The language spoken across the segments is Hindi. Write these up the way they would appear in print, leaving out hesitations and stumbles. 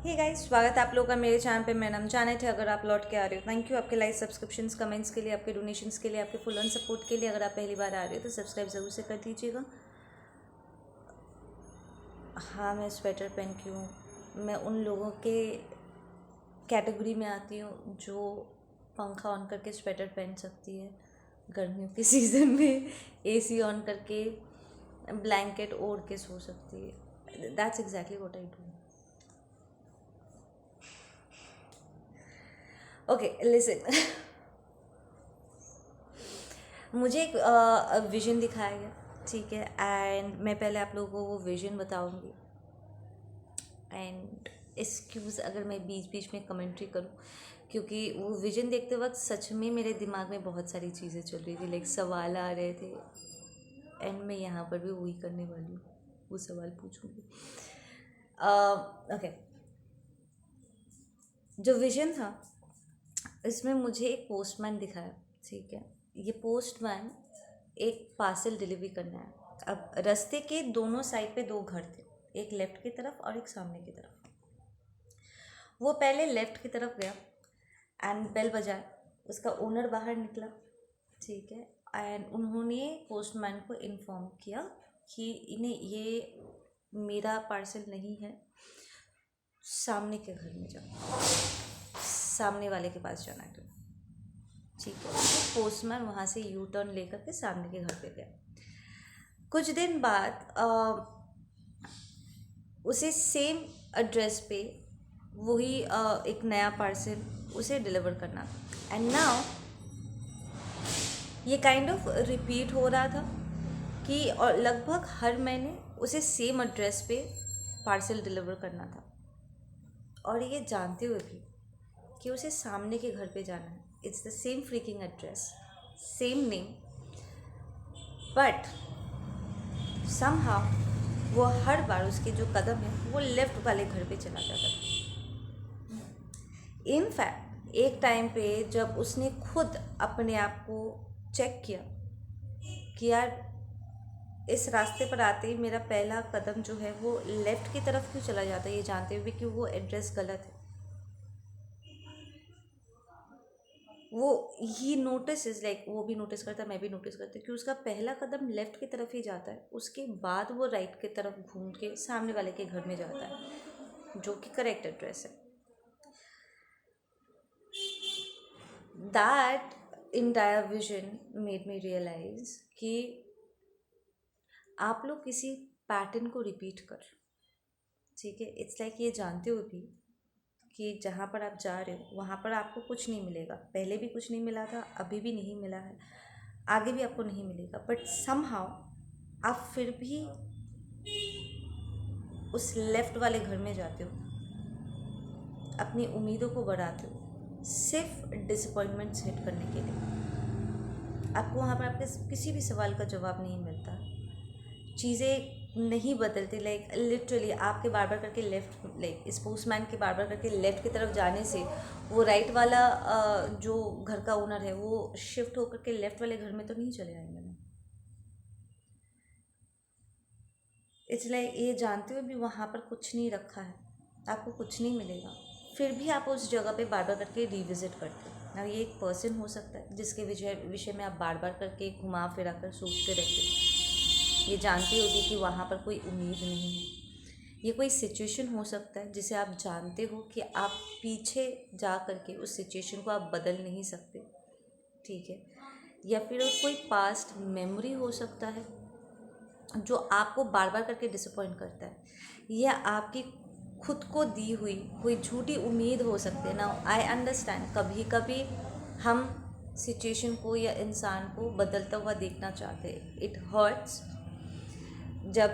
हे गाइस, स्वागत है आप लोगों का मेरे चैनल पे। मेरा नाम जानेट है। अगर आप लौट के आ रहे हो, थैंक यू आपके लाइक, सब्सक्रिप्शंस, कमेंट्स के लिए, आपके डोनेशंस के लिए, आपके फुल ऑन सपोर्ट के लिए। अगर आप पहली बार आ रहे हो तो सब्सक्राइब ज़रूर से कर दीजिएगा। हाँ, मैं स्वेटर पहन की हूँ। मैं उन लोगों के कैटेगरी में आती हूँ जो पंखा ऑन करके स्वेटर पहन सकती है, गर्मियों के सीज़न में एसी ऑन करके ब्लैंकेट ओढ़ के सो सकती है। That's exactly what I do. Okay, listen. मुझे एक विज़न दिखाया गया, ठीक है, एंड मैं पहले आप लोगों को वो विज़न बताऊंगी। एंड एक्सक्यूज़ अगर मैं बीच बीच में कमेंट्री करूँ, क्योंकि वो विज़न देखते वक्त सच में मेरे दिमाग में बहुत सारी चीज़ें चल रही थी, लाइक सवाल आ रहे थे। एंड मैं यहाँ पर भी वही करने वाली हूँ, वो सवाल पूछूंगी। ओके, जो विज़न था इसमें मुझे एक पोस्टमैन दिखाया, ठीक है। ये पोस्टमैन एक पार्सल डिलीवरी करना है। अब रास्ते के दोनों साइड पे दो घर थे, एक लेफ्ट की तरफ और एक सामने की तरफ। वो पहले लेफ्ट की तरफ गया एंड बेल बजाया। उसका ओनर बाहर निकला, ठीक है, एंड उन्होंने पोस्टमैन को इन्फॉर्म किया कि इन्हें ये मेरा पार्सल नहीं है, सामने के घर में जाओ, सामने वाले के पास जाना है, ठीक है। तो पोस्टमैन वहाँ से यू टर्न लेकर के सामने के घर पे गया। कुछ दिन बाद उसे सेम एड्रेस पे वही एक नया पार्सल उसे डिलीवर करना था। एंड नाउ ये काइंड ऑफ रिपीट हो रहा था कि और लगभग हर महीने उसे सेम एड्रेस पे पार्सल डिलीवर करना था, और ये जानते हुए भी कि उसे सामने के घर पे जाना है। It's the same freaking address, same name, but somehow वो हर बार उसके जो कदम है वो लेफ्ट वाले घर पे चला जाता था। इनफैक्ट एक टाइम पे जब उसने खुद अपने आप को चेक किया कि यार इस रास्ते पर आते ही मेरा पहला कदम जो है वो लेफ़्ट की तरफ क्यों चला जाता है, ये जानते हुए कि वो एड्रेस गलत है, वो ही नोटिस इज लाइक, वो भी नोटिस करता है, मैं भी नोटिस करती हूँ कि उसका पहला कदम लेफ़्ट की तरफ ही जाता है, उसके बाद वो राइट की तरफ घूम के सामने वाले के घर में जाता है, जो कि करेक्ट एड्रेस है। That entire vision made me realise कि आप लोग किसी पैटर्न को रिपीट कर, ठीक है, इट्स लाइक ये जानते हुए भी कि जहाँ पर आप जा रहे हो वहाँ पर आपको कुछ नहीं मिलेगा, पहले भी कुछ नहीं मिला था, अभी भी नहीं मिला है, आगे भी आपको नहीं मिलेगा, बट समहाउ आप फिर भी उस लेफ़्ट वाले घर में जाते हो, अपनी उम्मीदों को बढ़ाते हो सिर्फ डिसअपॉइंटमेंट सेट करने के लिए। आपको वहाँ पर आपके किसी भी सवाल का जवाब नहीं मिलता, चीज़ें नहीं बदलती, लाइक लिटरली आपके बार बार करके लेफ़्ट, लाइक इस पोस्टमैन के बार बार करके लेफ़्ट की तरफ जाने से वो राइट वाला जो घर का ओनर है वो शिफ्ट होकर के लेफ़्ट वाले घर में तो नहीं चले आएंगे ना। इसलिए ये जानते हुए भी वहाँ पर कुछ नहीं रखा है, आपको कुछ नहीं मिलेगा, फिर भी आप उस जगह पे बार बार करके रिविज़िट करते हो ना। ये एक पर्सन हो सकता है जिसके विषय में आप बार बार करके घुमा फिरा कर सोचते रहते हो, ये जानते हो भी कि वहाँ पर कोई उम्मीद नहीं है। ये कोई सिचुएशन हो सकता है जिसे आप जानते हो कि आप पीछे जा करके उस सिचुएशन को आप बदल नहीं सकते, ठीक है। या फिर कोई पास्ट मेमोरी हो सकता है जो आपको बार बार करके डिसअपॉइंट करता है, या आपकी खुद को दी हुई कोई झूठी उम्मीद हो सकती है ना। आई अंडरस्टैंड, कभी कभी हम सिचुएशन को या इंसान को बदलता हुआ देखना चाहते हैं। इट हर्ट्स जब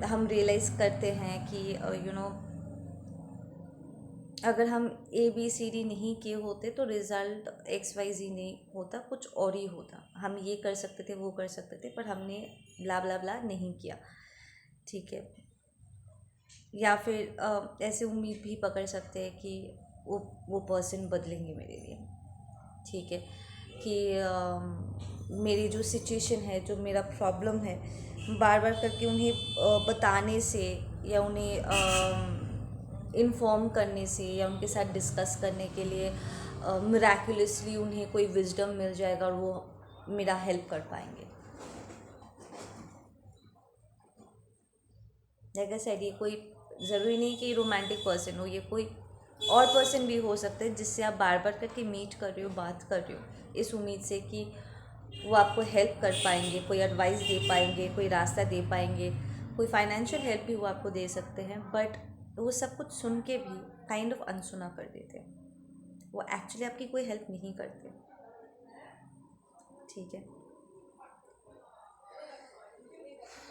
हम रियलाइज़ करते हैं कि अगर हम ABCD नहीं किए होते तो रिज़ल्ट XYZ नहीं होता, कुछ और ही होता, हम ये कर सकते थे, वो कर सकते थे, पर हमने ब्ला ब्ला ब्ला नहीं किया, ठीक है। या फिर ऐसे उम्मीद भी पकड़ सकते हैं कि वो पर्सन बदलेंगे मेरे लिए, ठीक है, कि मेरी जो सिचुएशन है, जो मेरा प्रॉब्लम है, बार बार करके उन्हें बताने से या उन्हें इन्फॉर्म करने से या उनके साथ डिस्कस करने के लिए मिराकुलसली उन्हें कोई विजडम मिल जाएगा और वो मेरा हेल्प कर पाएंगे। लाइक आई सेड, ये कोई ज़रूरी नहीं कि रोमांटिक पर्सन हो, ये कोई और पर्सन भी हो सकता है जिससे आप बार बार करके मीट कर रहे हो, बात कर रहे हो, इस उम्मीद से कि वो आपको हेल्प कर पाएंगे, कोई एडवाइस दे पाएंगे, कोई रास्ता दे पाएंगे, कोई फाइनेंशियल हेल्प भी वो आपको दे सकते हैं। बट वो सब कुछ सुन के भी काइंड ऑफ अनसुना कर देते हैं, वो एक्चुअली आपकी कोई हेल्प नहीं करते। ठीक है,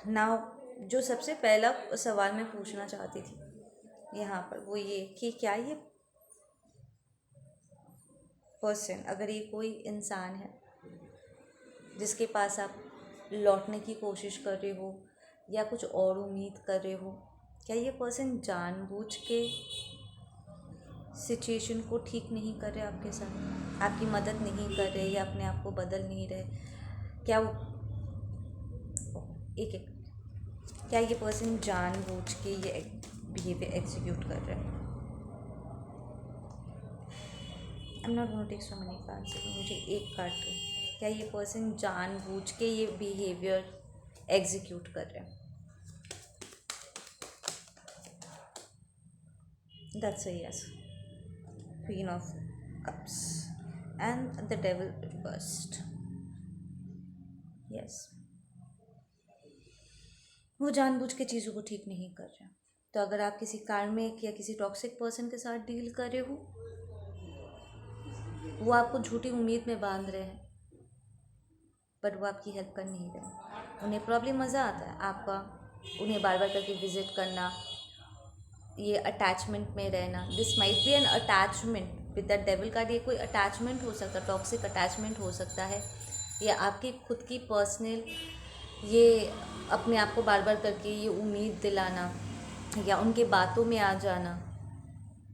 नाउ जो सबसे पहला सवाल मैं पूछना चाहती थी यहाँ पर वो ये कि क्या ये पर्सन, अगर ये कोई इंसान है जिसके पास आप लौटने की कोशिश कर रहे हो या कुछ और उम्मीद कर रहे हो, क्या ये पर्सन जानबूझ के सिचुएशन को ठीक नहीं कर रहे आपके साथ, आपकी मदद नहीं कर रहे या अपने आप को बदल नहीं रहे? क्या वो एक एक क्या ये पर्सन जानबूझ के ये बिहेवियर एग्जीक्यूट कर रहा है? I am not going to take so many cards, मुझे एक कार्ड दो। क्या ये पर्सन जानबूझ के ये बिहेवियर एग्जीक्यूट कर रहे हैं? That's a yes. Queen of cups and the devil reversed. Yes, वो जानबूझ के चीज़ों को ठीक नहीं कर रहे। तो अगर आप किसी कार्मिक या किसी टॉक्सिक पर्सन के साथ डील कर रहे हो, वो आपको झूठी उम्मीद में बांध रहे हैं बट वो आपकी हेल्प कर नहीं रहे। उन्हें प्रॉब्लम मज़ा आता है आपका उन्हें बार बार करके विजिट करना, ये अटैचमेंट में रहना। This might be N attachment with the devil card. ये कोई अटैचमेंट हो सकता है, टॉक्सिक अटैचमेंट हो सकता है, या आपकी खुद की पर्सनल ये अपने आप को बार बार करके ये उम्मीद दिलाना या उनके बातों में आ जाना।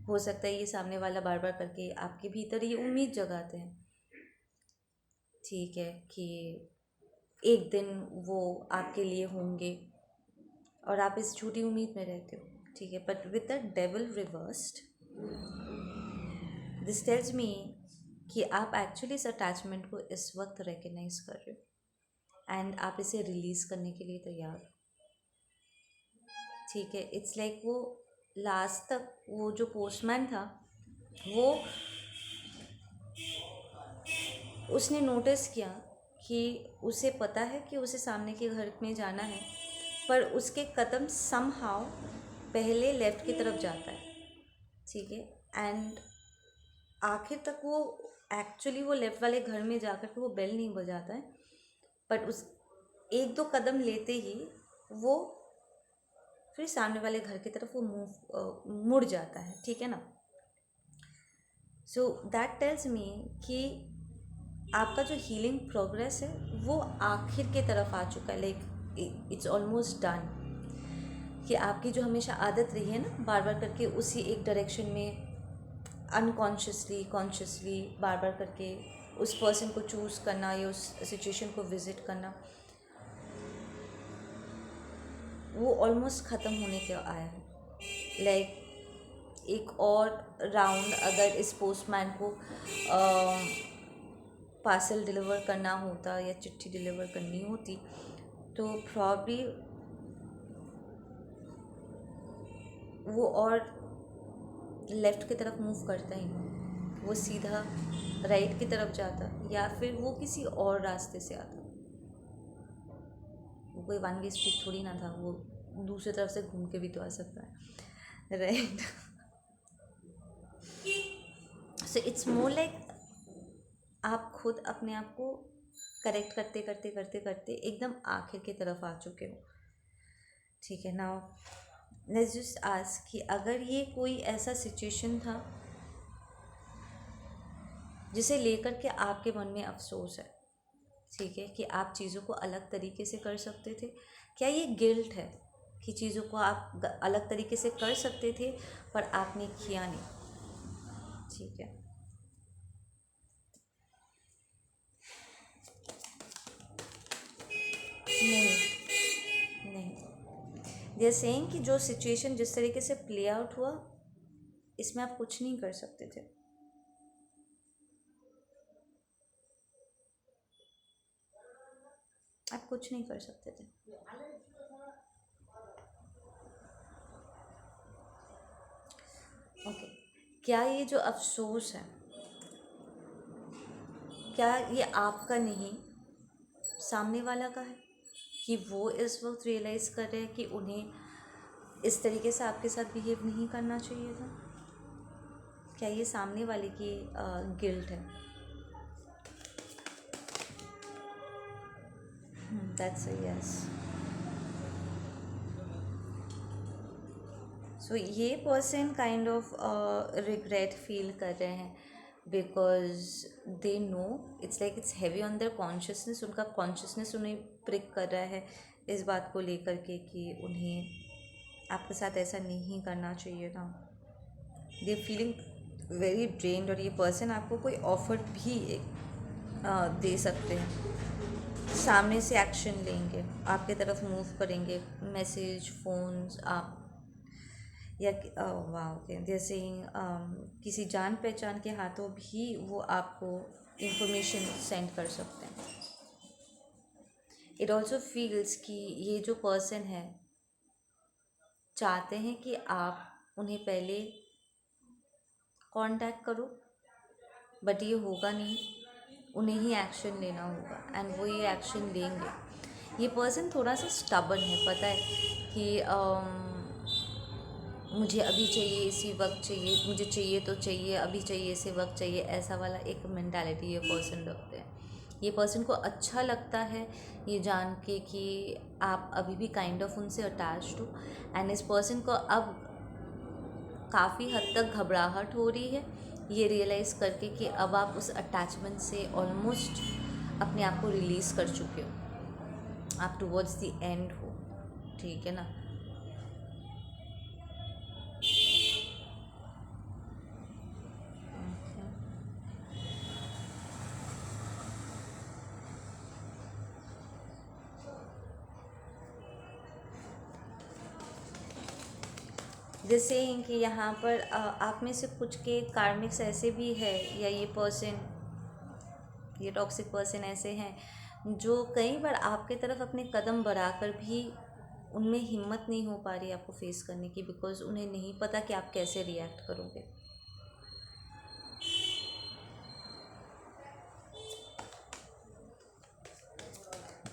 हो सकता है ये सामने वाला बार बार करके आपके भीतर ये उम्मीद जगाते हैं, ठीक है, कि एक दिन वो आपके लिए होंगे और आप इस झूठी उम्मीद में रहते हो। ठीक है, but with the devil reversed this tells me कि आप एक्चुअली इस अटैचमेंट को इस वक्त रिकग्नाइज कर रहे हो एंड आप इसे रिलीज़ करने के लिए तैयार हो। ठीक है, इट्स लाइक वो लास्ट तक वो जो पोस्टमैन था वो उसने नोटिस किया कि उसे पता है कि उसे सामने के घर में जाना है, पर उसके कदम समहाउ पहले लेफ़्ट की तरफ जाता है। ठीक है, एंड आखिर तक वो एक्चुअली वो लेफ़्ट वाले घर में जाकर के वो बेल नहीं बजाता है, बट उस एक दो कदम लेते ही वो फिर सामने वाले घर की तरफ वो मुड़ जाता है। ठीक है ना? सो दैट टेल्स मी कि आपका जो हीलिंग प्रोग्रेस है वो आखिर के तरफ आ चुका है, लाइक इट्स ऑलमोस्ट डन। कि आपकी जो हमेशा आदत रही है ना बार बार करके उसी एक डायरेक्शन में अनकॉन्शियसली कॉन्शियसली बार बार करके उस पर्सन को चूज़ करना या उस सिचुएशन को विज़िट करना, वो ऑलमोस्ट ख़त्म होने के आया है। लाइक एक और राउंड अगर इस पोस्टमैन को पार्सल डिलीवर करना होता या चिट्ठी डिलीवर करनी होती तो प्रॉब्ली वो और लेफ़्ट की तरफ मूव करता ही नहीं, वो सीधा राइट की तरफ जाता या फिर वो किसी और रास्ते से आता। वो कोई वन वे स्ट्रीट थोड़ी ना था, वो दूसरी तरफ से घूम के भी तो आ सकता है, right? So it's more like आप खुद अपने आप को करेक्ट करते करते करते करते एकदम आखिर की तरफ आ चुके हो। ठीक है, नाउ लेट्स जस्ट आस्क कि अगर ये कोई ऐसा सिचुएशन था जिसे लेकर के आपके मन में अफसोस है, ठीक है, कि आप चीज़ों को अलग तरीके से कर सकते थे, क्या ये गिल्ट है कि चीज़ों को आप अलग तरीके से कर सकते थे पर आपने किया नहीं? ठीक है, नहीं नहीं, दे आर सेइंग कि जो सिचुएशन जिस तरीके से प्ले आउट हुआ इसमें आप कुछ नहीं कर सकते थे। आप कुछ नहीं कर सकते थे। ओके, क्या ये जो अफसोस है, क्या ये आपका नहीं, सामने वाला का है, कि वो इस वक्त रियलाइज़ कर रहे हैं कि उन्हें इस तरीके से आपके साथ बिहेव नहीं करना चाहिए था? क्या ये सामने वाले की गिल्ट है? That's a yes. सो ये person kind of regret feel कर रहे हैं, because they no it's like it's heavy on their consciousness. उनका कॉन्शियसनेस उन्हें प्रिक कर रहा है इस बात को लेकर के कि उन्हें आपके साथ ऐसा नहीं करना चाहिए था। दे फीलिंग वेरी ड्रेन्ड, और ये पर्सन आपको कोई ऑफर भी दे सकते हैं, सामने से एक्शन लेंगे, आपके तरफ मूव करेंगे, मैसेज, फोन्स, आप या वाह ओके जैसे किसी जान पहचान के हाथों भी वो आपको इंफॉर्मेशन सेंड कर सकते हैं। इट ऑल्सो फील्स कि ये जो पर्सन है चाहते हैं कि आप उन्हें पहले कांटेक्ट करो, बट ये होगा नहीं, उन्हें ही एक्शन लेना होगा, एंड वो ये एक्शन लेंगे। ये पर्सन थोड़ा सा स्टबर्न है, पता है कि मुझे अभी चाहिए, इसी वक्त चाहिए, मुझे चाहिए तो चाहिए, अभी चाहिए, इसी वक्त चाहिए, ऐसा वाला एक मेंटालिटी ये पर्सन रखते हैं। ये पर्सन को अच्छा लगता है ये जान के कि आप अभी भी काइंड ऑफ उनसे अटैच्ड हो, एंड इस पर्सन को अब काफ़ी हद तक घबराहट हो रही है ये रियलाइज़ करके कि अब आप उस अटैचमेंट से ऑलमोस्ट अपने आप को रिलीज़ कर चुके हो, आप टुवर्ड्स द एंड हो, ठीक है ना। जैसे कि यहाँ पर आप में से कुछ के कार्मिक्स ऐसे भी है, या ये पर्सन, ये टॉक्सिक पर्सन ऐसे हैं जो कई बार आपके तरफ अपने कदम बढ़ाकर भी उनमें हिम्मत नहीं हो पा रही आपको फेस करने की, बिकॉज उन्हें नहीं पता कि आप कैसे रिएक्ट करोगे।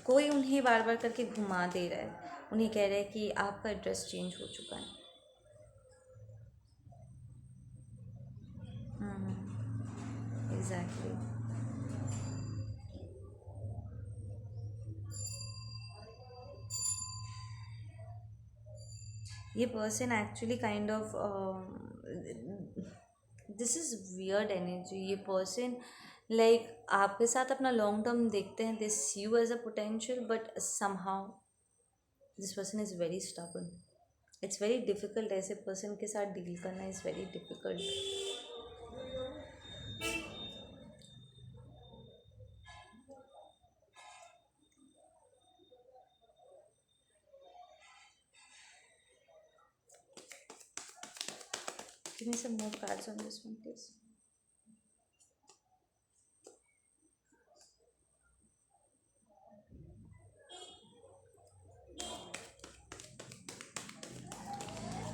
कोई उन्हें बार बार करके घुमा दे रहा है, उन्हें कह रहा है कि आपका एड्रेस चेंज हो चुका है। एग्जैक्टली। ये person actually kind of this is weird energy. ये पर्सन लाइक आपके साथ अपना लॉन्ग टर्म देखते हैं, this you as a potential, but somehow this person is very stubborn. It's very difficult, ऐसे पर्सन के साथ डील करना is very difficult. Give me some more cards on this one, please.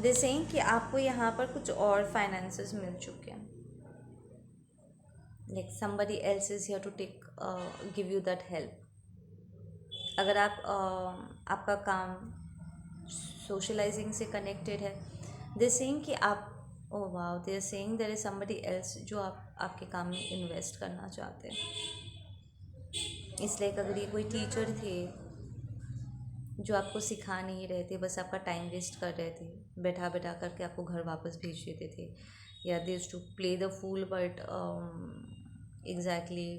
They saying कि आपको यहाँ पर कुछ और फाइनेंसेस मिल चुके हैं, like somebody else is here to take give you that help। अगर आप आपका काम सोशलाइजिंग से कनेक्टेड है, दे सेइंग कि आप oh wow, they saying there is somebody else जो आपके काम में इन्वेस्ट करना चाहते हैं। इसलिए अगर ये कोई टीचर थे जो आपको सिखा नहीं रहे थे, बस आपका टाइम वेस्ट कर रहे थे, बैठा बैठा करके आपको घर वापस भेज देते थे, या this to play the fool, but exactly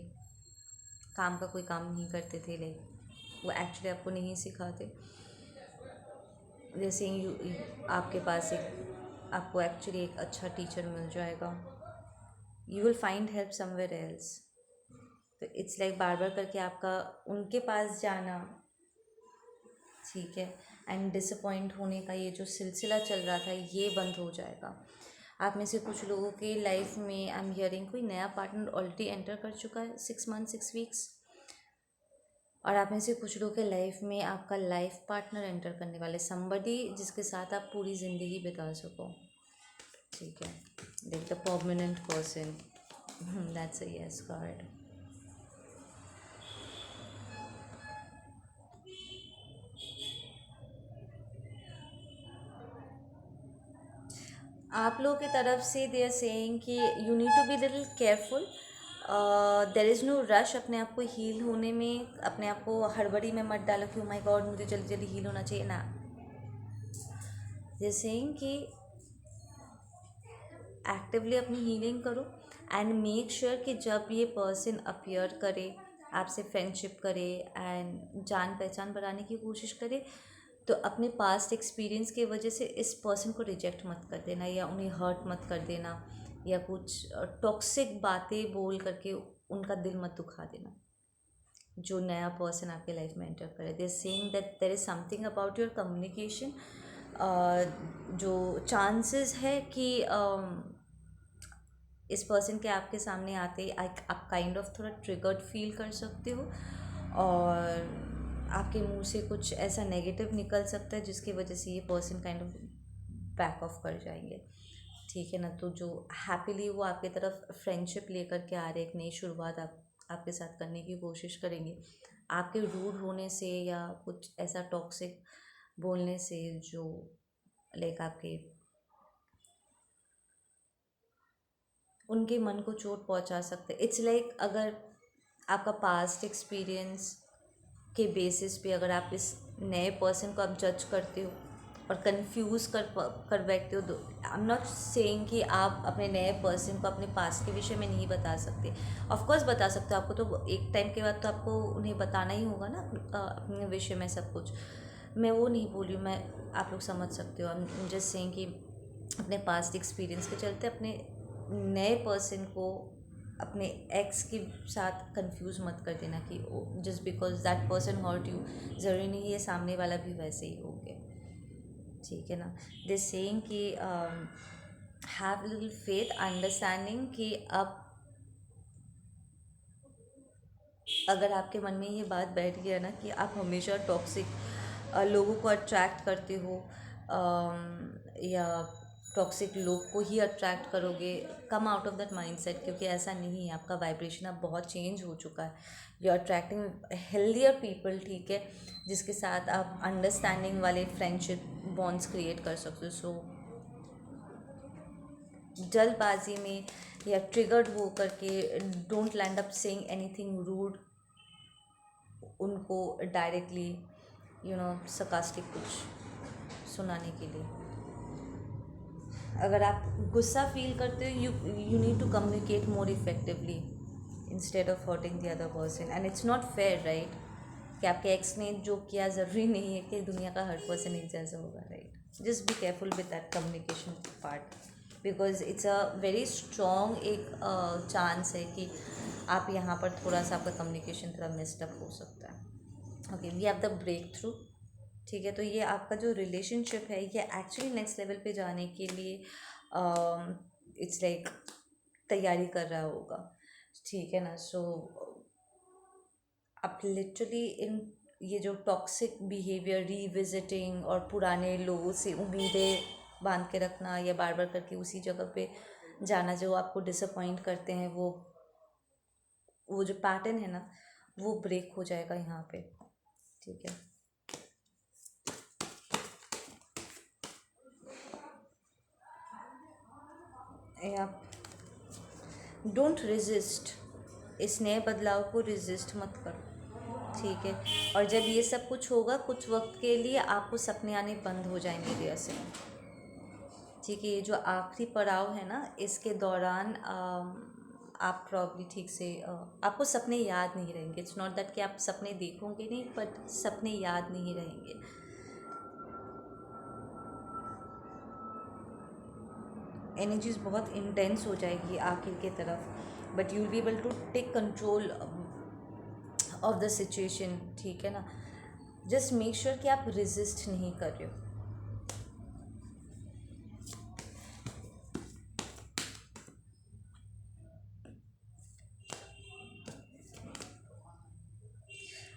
काम का कोई काम नहीं करते थे, लाइक वो एक्चुअली आपको नहीं सिखाते। जैसे यू आपके पास एक आपको एक्चुअली एक अच्छा टीचर मिल जाएगा, you will find help somewhere else. तो इट्स लाइक बार बार करके आपका उनके पास जाना, ठीक है, एंड डिसअपॉइंट होने का ये जो सिलसिला चल रहा था ये बंद हो जाएगा। आप में से कुछ लोगों के लाइफ में आई एम हियरिंग कोई नया पार्टनर ऑलरेडी एंटर कर चुका है 6 मंथ 6 वीक्स। और आप में से कुछ लोगों के लाइफ में आपका लाइफ पार्टनर एंटर करने वाले समबडी जिसके साथ आप पूरी ज़िंदगी बिता सको। ठीक है, like the permanent person, that's a yes card. आप लोगों की तरफ से दे आर सेइंग कि you need to be little careful, there is no rush अपने आप को हील होने में। अपने आप को हड़बड़ी में मत डालो कि माई गॉड मुझे जल्दी जल्दी हील होना चाहिए ना। दे सेइंग कि एक्टिवली अपनी हीलिंग करो एंड मेक श्योर कि जब ये पर्सन अपीयर करे, आपसे फ्रेंडशिप करे एंड जान पहचान बढ़ाने की कोशिश करे, तो अपने पास्ट एक्सपीरियंस की वजह से इस पर्सन को रिजेक्ट मत कर देना या उन्हें हर्ट मत कर देना या कुछ टॉक्सिक बातें बोल करके उनका दिल मत दुखा देना। जो नया पर्सन आपके लाइफ में एंटर करे, they saying that there is something about your communication, जो चांसेस है कि इस पर्सन के आपके सामने आते ही आप काइंड ऑफ थोड़ा ट्रिगर्ड फील कर सकते हो और आपके मुंह से कुछ ऐसा नेगेटिव निकल सकता है जिसकी वजह से ये person kind of back of कर जाएंगे। ठीक है ना, तो जो हैप्पीली वो आपकी तरफ फ्रेंडशिप लेकर के आ रहे, एक नई शुरुआत आपके साथ करने की कोशिश करेंगे। आपके रूड होने से या कुछ ऐसा टॉक्सिक बोलने से जो लाइक आपके उनके मन को चोट पहुंचा सकते। इट्स लाइक अगर आपका पास्ट एक्सपीरियंस के बेसिस पे अगर आप इस नए पर्सन को आप जज करते हो और कंफ्यूज कर बैठते हो, तो आई एम नॉट सेइंग कि आप अपने नए पर्सन को अपने पास्ट के विषय में नहीं बता सकते। ऑफ कोर्स बता सकते हो, आपको तो एक टाइम के बाद तो आपको उन्हें बताना ही होगा ना अपने विषय में सब कुछ। मैं वो नहीं बोल रही हूँ, मैं आप लोग समझ सकते हो। आई एम जस्ट सेइंग कि अपने पास्ट एक्सपीरियंस के चलते अपने नए पर्सन को अपने एक्स के साथ कंफ्यूज मत कर देना कि just because that person hurt you, ज़रूरी नहीं है सामने वाला भी वैसे ही हो गया। ठीक है ना, दिस सेइंग कि हैव लिटिल फेथ, अंडरस्टैंडिंग कि अब अगर आपके मन में ये बात बैठ गया ना कि आप हमेशा टॉक्सिक लोगों को अट्रैक्ट करते हो या टॉक्सिक लोग को ही अट्रैक्ट करोगे, come out of that mindset, क्योंकि ऐसा नहीं है। आपका वाइब्रेशन अब बहुत चेंज हो चुका है। You are attracting healthier people, ठीक है, जिसके साथ आप अंडरस्टैंडिंग वाले फ्रेंडशिप बॉन्ड्स क्रिएट कर सकते हो। सो जल्दबाजी में या ट्रिगर्ड हो करके don't land up saying anything rude उनको डायरेक्टली, sarcastic कुछ सुनाने के लिए। अगर आप गुस्सा फील करते हो, you need to communicate more effectively instead of hurting the other person. And it's not fair, right, कि आपके एक्स ने जो किया ज़रूरी नहीं है कि दुनिया का हर पर्सन एक जैसा होगा, right. Just be careful with that communication part, because it's a very strong एक चांस है कि आप यहाँ पर थोड़ा सा आपका कम्युनिकेशन थोड़ा मिस्ड अप हो सकता है। Okay, we have the breakthrough. ठीक है, तो ये आपका जो रिलेशनशिप है ये एक्चुअली नेक्स्ट लेवल पे जाने के लिए इट्स लाइक तैयारी कर रहा होगा। ठीक है ना, सो आप लिटरली इन ये जो टॉक्सिक बिहेवियर, रीविजिटिंग और पुराने लोगों से उम्मीदें बांध के रखना या बार बार करके उसी जगह पे जाना जो आपको डिसअपॉइंट करते हैं, वो जो पैटर्न है ना वो ब्रेक हो जाएगा यहाँ पे। ठीक है, आप डोंट रेजिस्ट, इस नए बदलाव को रेजिस्ट मत करो। ठीक है, और जब ये सब कुछ होगा कुछ वक्त के लिए आपको सपने आने बंद हो जाएंगे रिया से। ठीक है, ये जो आखिरी पड़ाव है ना इसके दौरान आप प्रॉब्ली ठीक से आपको सपने याद नहीं रहेंगे। इट्स नॉट दैट कि आप सपने देखोगे नहीं, बट सपने याद नहीं रहेंगे। एनर्जीज बहुत इंटेंस हो जाएगी आखिर की तरफ, but you will be able to take control of the situation. ठीक है ना, जस्ट मेक श्योर कि आप रेजिस्ट नहीं कर रहे हो।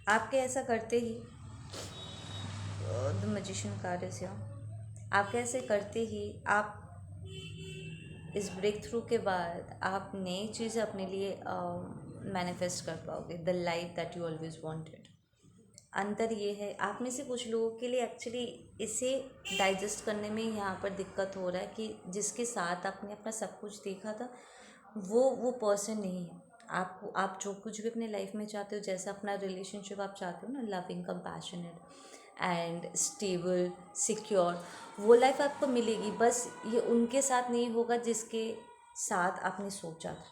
आपके ऐसा करते ही the magician card is here. आपके ऐसे करते ही आप इस ब्रेक थ्रू के बाद आप नई चीज़ें अपने लिए मैनिफेस्ट कर पाओगे, the life that you always wanted. अंतर ये है, आप में से कुछ लोगों के लिए एक्चुअली इसे डाइजेस्ट करने में यहाँ पर दिक्कत हो रहा है कि जिसके साथ आपने अपना सब कुछ देखा था वो पर्सन नहीं है। आप जो कुछ भी अपने लाइफ में चाहते हो, जैसा अपना रिलेशनशिप आप चाहते हो ना, loving, compassionate and stable, secure, वो लाइफ आपको मिलेगी। बस ये उनके साथ नहीं होगा जिसके साथ आपने सोचा था।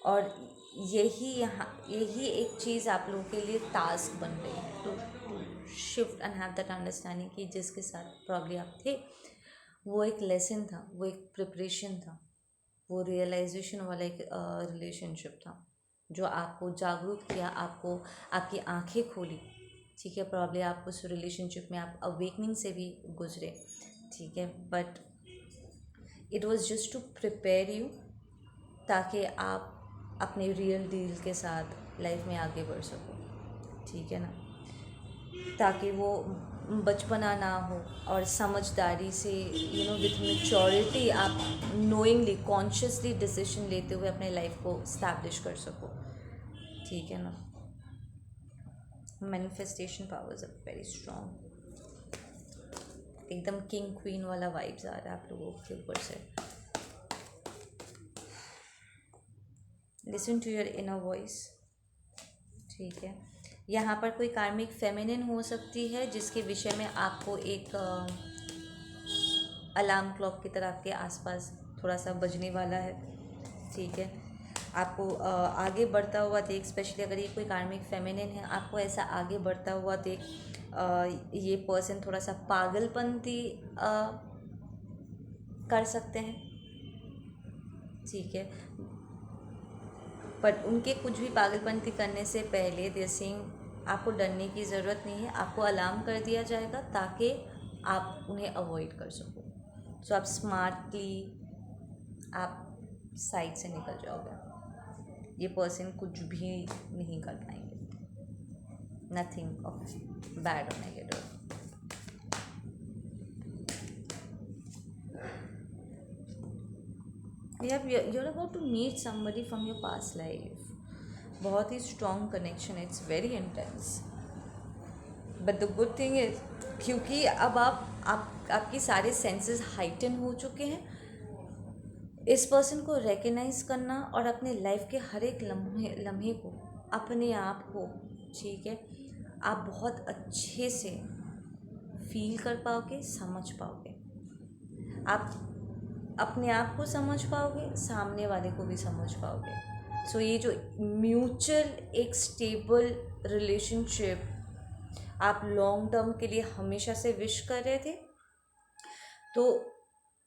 और यही एक चीज़ आप लोगों के लिए टास्क बन रही है, to shift and have that understanding कि जिसके साथ प्रॉब्ली आप थे वो एक लेसन था, वो एक प्रिपरेशन था, वो रियलाइजेशन वाला एक रिलेशनशिप था जो आपको जागरूक किया, आपको आपकी आंखें खोली। ठीक है, प्रॉब्ली आप उस रिलेशनशिप में आप अवेकनिंग से भी गुजरे। ठीक है, but it was just to prepare you ताकि आप अपने रियल डील के साथ लाइफ में आगे बढ़ सको। ठीक है ना, ताकि वो बचपना ना हो और समझदारी से विथ मेच्योरिटी आप नोइंगली, कॉन्शियसली डिसीजन लेते हुए अपने लाइफ को इस्टेब्लिश कर सको। ठीक है ना, manifestation powers are very strong. एकदम किंग क्वीन वाला वाइब्स आ रहा है आप लोगों के ऊपर से। Listen to your inner voice. ठीक है, यहाँ पर कोई कार्मिक फेमिनिन हो सकती है जिसके विषय में आपको एक अलार्म क्लॉक की तरह आपके आसपास थोड़ा सा बजने वाला है। ठीक है, आपको आगे बढ़ता हुआ देख, स्पेशली अगर ये कोई कार्मिक फेमिनिन है, आपको ऐसा आगे बढ़ता हुआ देख ये पर्सन थोड़ा सा पागलपंती कर सकते हैं। ठीक है, बट उनके कुछ भी पागलपंती करने से पहले दे सिंह आपको डरने की ज़रूरत नहीं है, आपको अलार्म कर दिया जाएगा ताकि आप उन्हें अवॉइड कर सको। सो आप स्मार्टली आप साइड से निकल जाओगे, ये पर्सन कुछ भी नहीं कर पाएंगे, नथिंग ऑफ बैड और negative. you're about to meet somebody from your past life. बहुत ही strong connection, it's very intense. But the good thing is, क्योंकि अब आपकी सारे सेंसेस हाइटन हो चुके हैं, इस पर्सन को रिकग्नाइज करना और अपने लाइफ के हर एक लम्हे को, अपने आप को, ठीक है, आप बहुत अच्छे से फील कर पाओगे, समझ पाओगे। आप अपने आप को समझ पाओगे, सामने वाले को भी समझ पाओगे। सो ये जो म्यूचुअल एक स्टेबल रिलेशनशिप आप लॉन्ग टर्म के लिए हमेशा से विश कर रहे थे, तो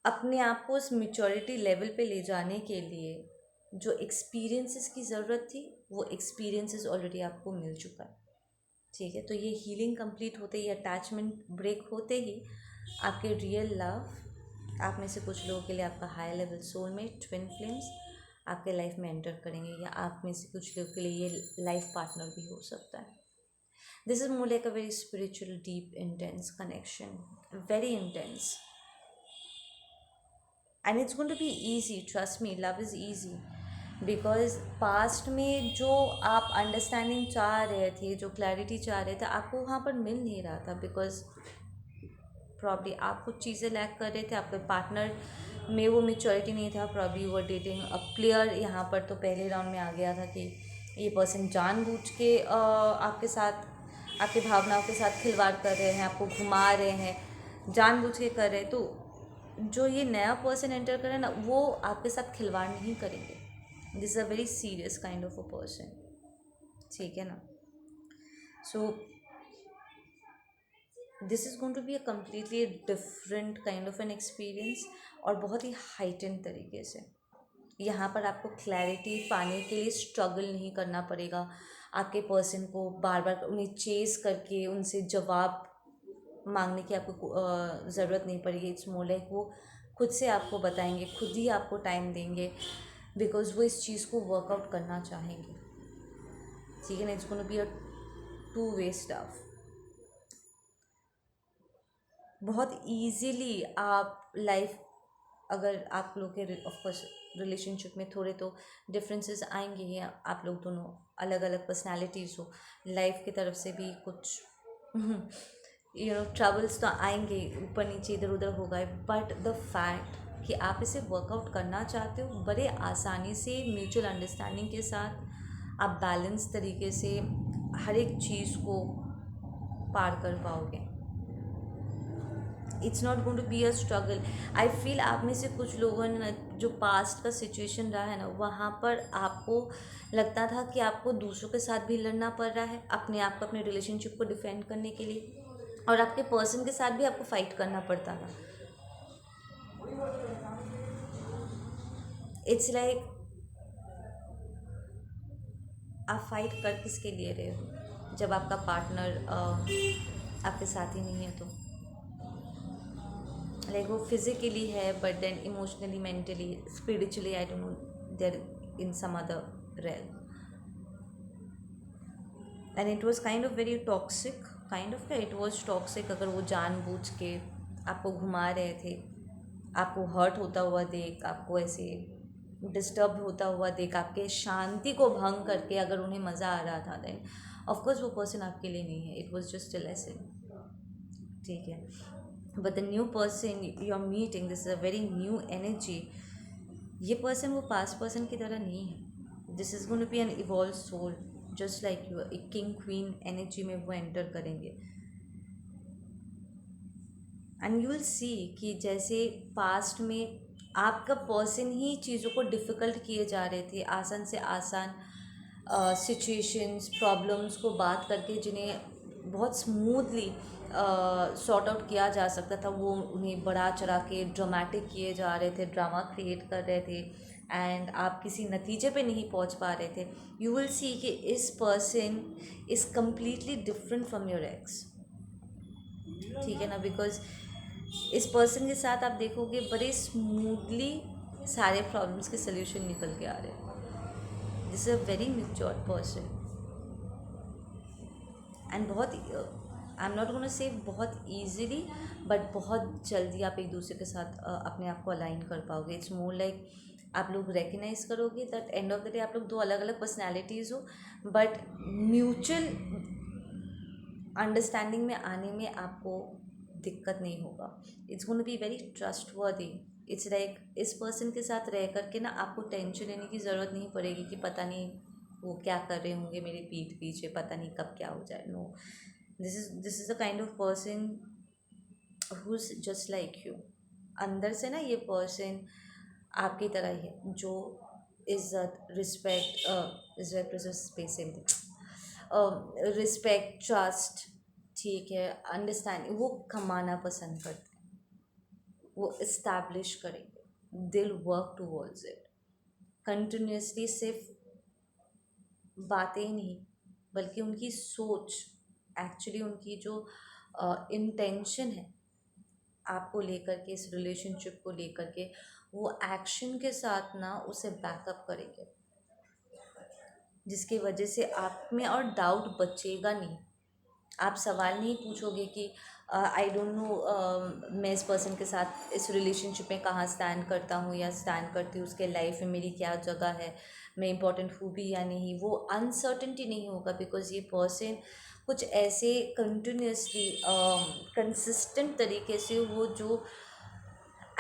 अपने आप को उस मैच्योरिटी लेवल पे ले जाने के लिए जो एक्सपीरियंसेस की ज़रूरत थी, वो एक्सपीरियंसेस ऑलरेडी आपको मिल चुका है। ठीक है, तो ये हीलिंग कंप्लीट होते ही, अटैचमेंट ब्रेक होते ही, आपके रियल लव, आप में से कुछ लोगों के लिए आपका high level soulmate, twin flames आपके लाइफ में एंटर करेंगे, या आप में से कुछ लोगों के लिए ये लाइफ पार्टनर भी हो सकता है। This is more like a very spiritual, deep, intense connection, very intense, and it's going to be easy, trust me, love is easy. Because past में जो आप अंडरस्टैंडिंग चाह रहे थे, जो क्लैरिटी चाह रहे थे, आपको वहाँ पर मिल नहीं रहा था, बिकॉज प्रॉब्ली आप कुछ चीज़ें लैक कर रहे थे, आपके पार्टनर में वो मेच्योरिटी नहीं था, probably were dating a player. यहाँ पर तो पहले राउंड में आ गया था कि ये पर्सन जानबूझ के आपके साथ, आपकी भावनाओं के साथ खिलवाड़ कर रहे हैं, आपको घुमा रहे हैं, जानबूझ के कर रहे हैं। तो जो ये नया पर्सन एंटर करे ना, वो आपके साथ खिलवाड़ नहीं करेंगे। This is a very serious kind of a person. ठीक है ना, so this is going to be a completely different kind of an experience, और बहुत ही हाइटेंड तरीके से। यहाँ पर आपको क्लैरिटी पाने के लिए स्ट्रगल नहीं करना पड़ेगा, आपके पर्सन को बार बार उन्हें चेस करके उनसे जवाब मांगने की आपको ज़रूरत नहीं पड़ेगी। इट्स मोर लाइक वो खुद से आपको बताएंगे, खुद ही आपको टाइम देंगे, बिकॉज वो इस चीज़ को वर्कआउट करना चाहेंगे। ठीक है ना, it's going to be a two way stuff. बहुत इजीली आप लाइफ, अगर आप लोग के ऑफकोर्स रिलेशनशिप में थोड़े तो डिफरेंसेस आएंगे ही, आप लोग दोनों अलग अलग पर्सनालिटीज़ हो, लाइफ की तरफ से भी कुछ ट्रबल्स तो आएंगे, ऊपर नीचे इधर उधर होगा, बट द फैक्ट कि आप इसे वर्कआउट करना चाहते हो, बड़े आसानी से म्यूचुअल अंडरस्टैंडिंग के साथ आप बैलेंस तरीके से हर एक चीज़ को पार कर पाओगे। It's not going to be a struggle. I feel आप में से कुछ लोगों ने जो पास्ट का सिचुएशन रहा है ना, वहाँ पर आपको लगता था कि आपको दूसरों के साथ भी लड़ना पड़ रहा है अपने आप को, अपने रिलेशनशिप को डिफेंड करने के लिए, और आपके पर्सन के साथ भी आपको फाइट करना पड़ता था। इट्स लाइक आप फाइट कर किसके लिए रहे हो जब आपका पार्टनर आपके साथ ही नहीं है? तो लाइक वो फिजिकली है, but then emotionally, mentally, spiritually, I don't know, there in some other realm, and it was kind of very toxic, kind of, it was toxic. अगर वो जानबूझ के आपको घुमा रहे थे, आपको हर्ट होता हुआ देख, आपको ऐसे डिस्टर्ब होता हुआ देख, आपके शांति को भंग करके अगर उन्हें मज़ा आ रहा था, देन ऑफकोर्स वो पर्सन आपके लिए नहीं है। It was just a lesson, ठीक है। But the new person you are meeting, this is a very new energy. ये पर्सन वो पास्ट पर्सन की तरह नहीं है। This is going to be an evolve soul, just like you. एक किंग क्वीन एनर्जी में वो एंटर करेंगे, एंड यू विल सी कि जैसे पास्ट में आपका पर्सन ही चीज़ों को डिफ़िकल्ट किए जा रहे थे, आसान से आसान सिचुएशंस, प्रॉब्लम्स को बात करके जिन्हें बहुत स्मूथली सॉर्ट आउट किया जा सकता था, वो उन्हें बढ़ा चढ़ा के ड्रामेटिक किए जा रहे थे, ड्रामा क्रिएट कर रहे थे, एंड आप किसी नतीजे पे नहीं पहुंच पा रहे थे। यू विल सी कि इस person is completely different from your x, ठीक है ना? बिकॉज इस पर्सन के साथ आप देखोगे बड़े स्मूथली सारे प्रॉब्लम्स के सल्यूशन निकल के आ रहे हैं। This is a very mature person, and बहुत, आई एम नॉट गोना से बहुत ईजीली, बट बहुत जल्दी आप एक दूसरे के साथ अपने आप को अलाइन कर पाओगे। इट्स मोर लाइक आप लोग रिकग्नाइज करोगे that end of the day आप लोग दो अलग अलग पर्सनैलिटीज़ हो, बट म्यूचुअल अंडरस्टैंडिंग में आने में आपको दिक्कत नहीं होगा। It's going to be very trustworthy. It's like इस पर्सन के साथ रह करके ना आपको टेंशन लेने की ज़रूरत नहीं पड़ेगी कि पता नहीं वो क्या कर रहे होंगे मेरे पीठ पीछे, पता नहीं कब क्या हो जाए। No, this is a kind of person who is just like you. अंदर से ना ये पर्सन आपकी तरह ही है, जो इज़्ज़त, रिस्पेक्ट, इज़्ज़त स्पेस, रिस्पेक्ट, ट्रस्ट, ठीक है, अंडरस्टैंडिंग, वो कमाना पसंद करते हैं, वो इस्टेब्लिश करेंगे, दिल वर्क टूवर्ड्स इट कंटिन्यूसली। सिर्फ बातें ही नहीं, बल्कि उनकी सोच, एक्चुअली उनकी जो इंटेंशन है आपको लेकर के, इस रिलेशनशिप को लेकर के, वो एक्शन के साथ ना उसे बैकअप करेंगे, जिसकी वजह से आप में और डाउट बचेगा नहीं। आप सवाल नहीं पूछोगे कि आई डोंट नो मैं इस पर्सन के साथ इस रिलेशनशिप में कहाँ स्टैंड करता हूँ या स्टैंड करती हूँ, उसके लाइफ में मेरी क्या जगह है, मैं इम्पोर्टेंट हूँ भी या नहीं। वो अनसर्टेनिटी नहीं होगा, बिकॉज ये पर्सन कुछ ऐसे कंटिन्यूसली कंसिस्टेंट तरीके से वो जो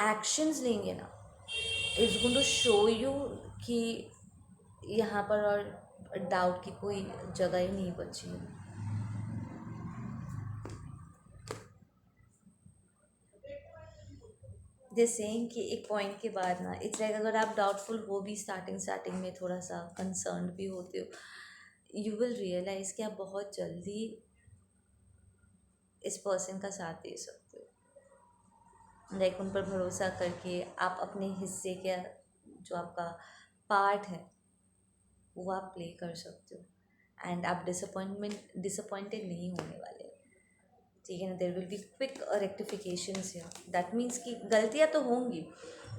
एक्शंस लेंगे ना, it's going to show you कि यहाँ पर और डाउट की कोई जगह ही नहीं बची है। जैसे सेइंग कि एक पॉइंट के बाद ना, इट्स लाइक अगर आप डाउटफुल हो भी, स्टार्टिंग में थोड़ा सा कंसर्न भी होते हो, यू विल रियलाइज़ कि आप बहुत जल्दी इस पर्सन का साथ दे सकते हो। लाइक उन पर भरोसा करके आप अपने हिस्से का जो आपका पार्ट है वो आप प्ले कर सकते हो, एंड आप डिसअपॉइंटेड नहीं होने वाले। ठीक है ना, देर विल बी क्विक रेक्टिफिकेशंस या दैट मीन्स कि गलतियाँ तो होंगी,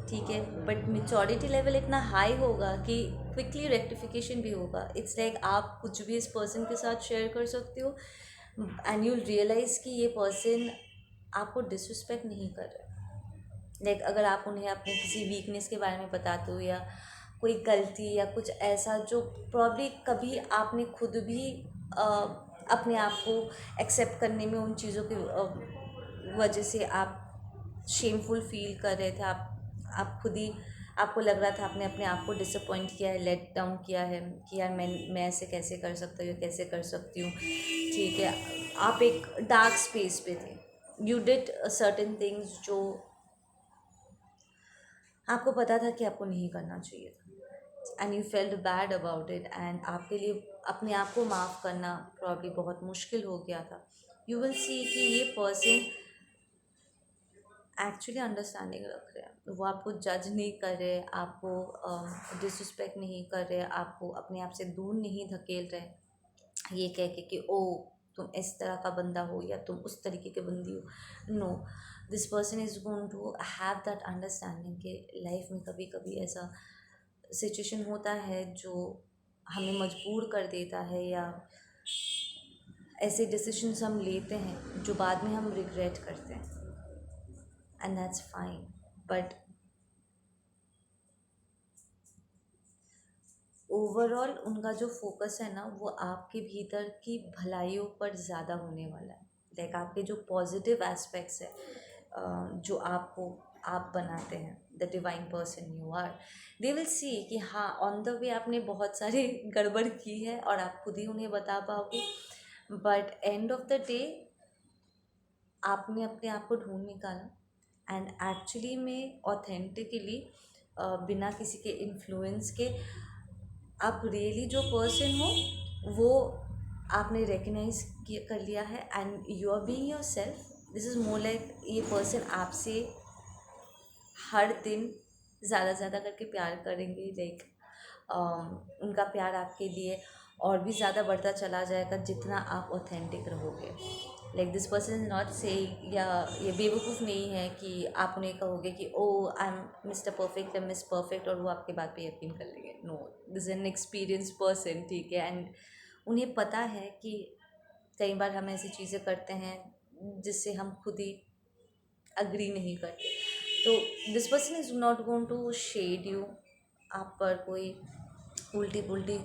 ठीक है, बट मेच्योरिटी लेवल इतना हाई होगा कि क्विकली रेक्टिफिकेशन भी होगा। इट्स लाइक आप कुछ भी इस पर्सन के साथ शेयर कर सकते हो एंड यूल रियलाइज़ कि ये पर्सन आपको डिसरिस्पेक्ट नहीं कर रहा है। लाइक अगर आप उन्हें अपने किसी वीकनेस के बारे में बताते हो या कोई गलती या कुछ ऐसा जो प्रॉब्ली कभी आपने खुद भी अ, अपने आप को एक्सेप्ट करने में उन चीज़ों की वजह से आप शेमफुल फील कर रहे थे, आप खुद ही आपको लग रहा था आपने अपने आप को डिसअपॉइंट किया है, लेट डाउन किया है कि यार मैं ऐसे कैसे कर सकता हूँ या कैसे कर सकती हूँ, ठीक है, आप एक डार्क स्पेस पे थे, यू डिड सर्टेन थिंग्स जो आपको पता था कि आपको नहीं करना चाहिए था and you felt bad about it and आपके लिए अपने आप को माफ़ करना प्रॉब्ली बहुत मुश्किल हो गया था। यू विल सी कि ये पर्सन एक्चुअली अंडरस्टैंडिंग रख रहे हैं, वो आपको जज नहीं कर रहे, आपको डिसरिस्पेक्ट नहीं कर रहे, आपको अपने आप से दूर नहीं धकेल रहे ये कह के कि ओ तुम इस तरह का बंदा हो या तुम उस तरीके के बंदी हो। No, this person is going to have that understanding कि लाइफ में कभी कभी ऐसा सिचुएशन होता है जो हमें मजबूर कर देता है या ऐसे डिसीजंस हम लेते हैं जो बाद में हम रिग्रेट करते हैं and that's fine, but overall उनका जो फोकस है ना वो आपके भीतर की भलाइयों पर ज़्यादा होने वाला है। लाइक आपके जो पॉजिटिव एस्पेक्ट्स है जो आपको आप बनाते हैं, the divine person you are, they will see कि हाँ ऑन द वे आपने बहुत सारी गड़बड़ की है और आप खुद ही उन्हें बता पाओगे, but end of the day आपने अपने आप को ढूंढ निकाला एंड एक्चुअली में ऑथेंटिकली बिना किसी के इन्फ्लुएंस के आप रियली जो पर्सन हो वो आपने रिकग्नाइज कर लिया है and you are being yourself. This is more like ये पर्सन आपसे हर दिन ज़्यादा ज़्यादा करके प्यार करेंगे, लाइक उनका प्यार आपके लिए और भी ज़्यादा बढ़ता चला जाएगा जितना आप ऑथेंटिक रहोगे। Like this person is not से या ये बेवकूफ़ नहीं है कि आप उन्हें कहोगे कि oh I am mister perfect या मिस परफेक्ट और वो आपके बात पे यकीन कर लेंगे। No, this an experience person, ठीक है, एंड उन्हें पता है कि कई बार हम ऐसी चीज़ें करते हैं जिससे हम खुद ही अग्री नहीं करते, तो this person is not going to shade you, आप पर कोई उल्टी पुल्टी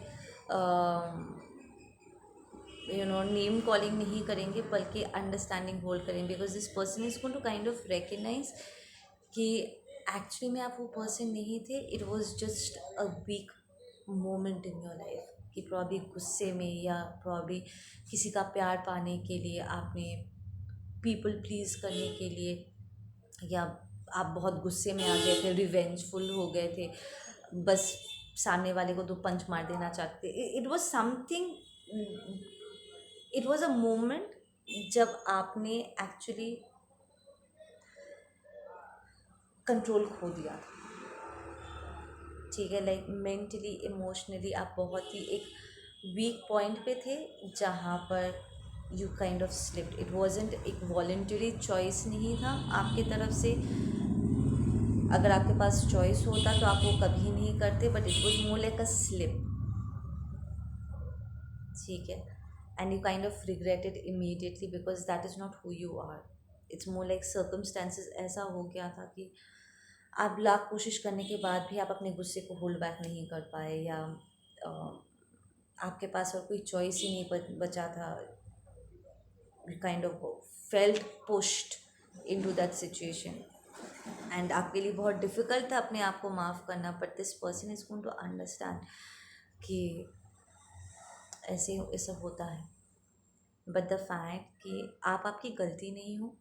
नेम कॉलिंग नहीं करेंगे बल्कि अंडरस्टैंडिंग होल्ड करेंगे, because this person is going to kind of recognise कि एक्चुअली में आप वो पर्सन नहीं थे, it was just a weak moment in your life कि प्रॉब्ली गुस्से में या प्रॉब्ली किसी का प्यार पाने के लिए आपने पीपल प्लीज़ करने के लिए या आप बहुत गुस्से में आ गए थे, रिवेंजफुल हो गए थे, बस सामने वाले को तो पंच मार देना चाहते। It was something, it was a moment जब आपने एक्चुअली कंट्रोल खो दिया था, ठीक है, लाइक मेंटली इमोशनली आप बहुत ही एक वीक पॉइंट पे थे जहाँ पर you kind of slipped. It wasn't एक वॉलेंटरी चॉइस नहीं था आपकी तरफ से, अगर आपके पास चॉइस होता तो आप वो कभी नहीं करते, but it was more like a slip, ठीक है, and you kind of regretted immediately because that is not who you are. It's more like circumstances ऐसा हो गया था कि आप लाख कोशिश करने के बाद भी आप अपने गुस्से को होल्ड बैक नहीं कर पाए या आपके पास और कोई चॉइस ही नहीं बचा था, kind of felt pushed into that situation and आपके लिए बहुत डिफ़िकल्ट था अपने आप को माफ़ करना, but this person is going to understand कि ऐसे ये सब होता है, बट द फैक्ट कि आप आपकी गलती नहीं हो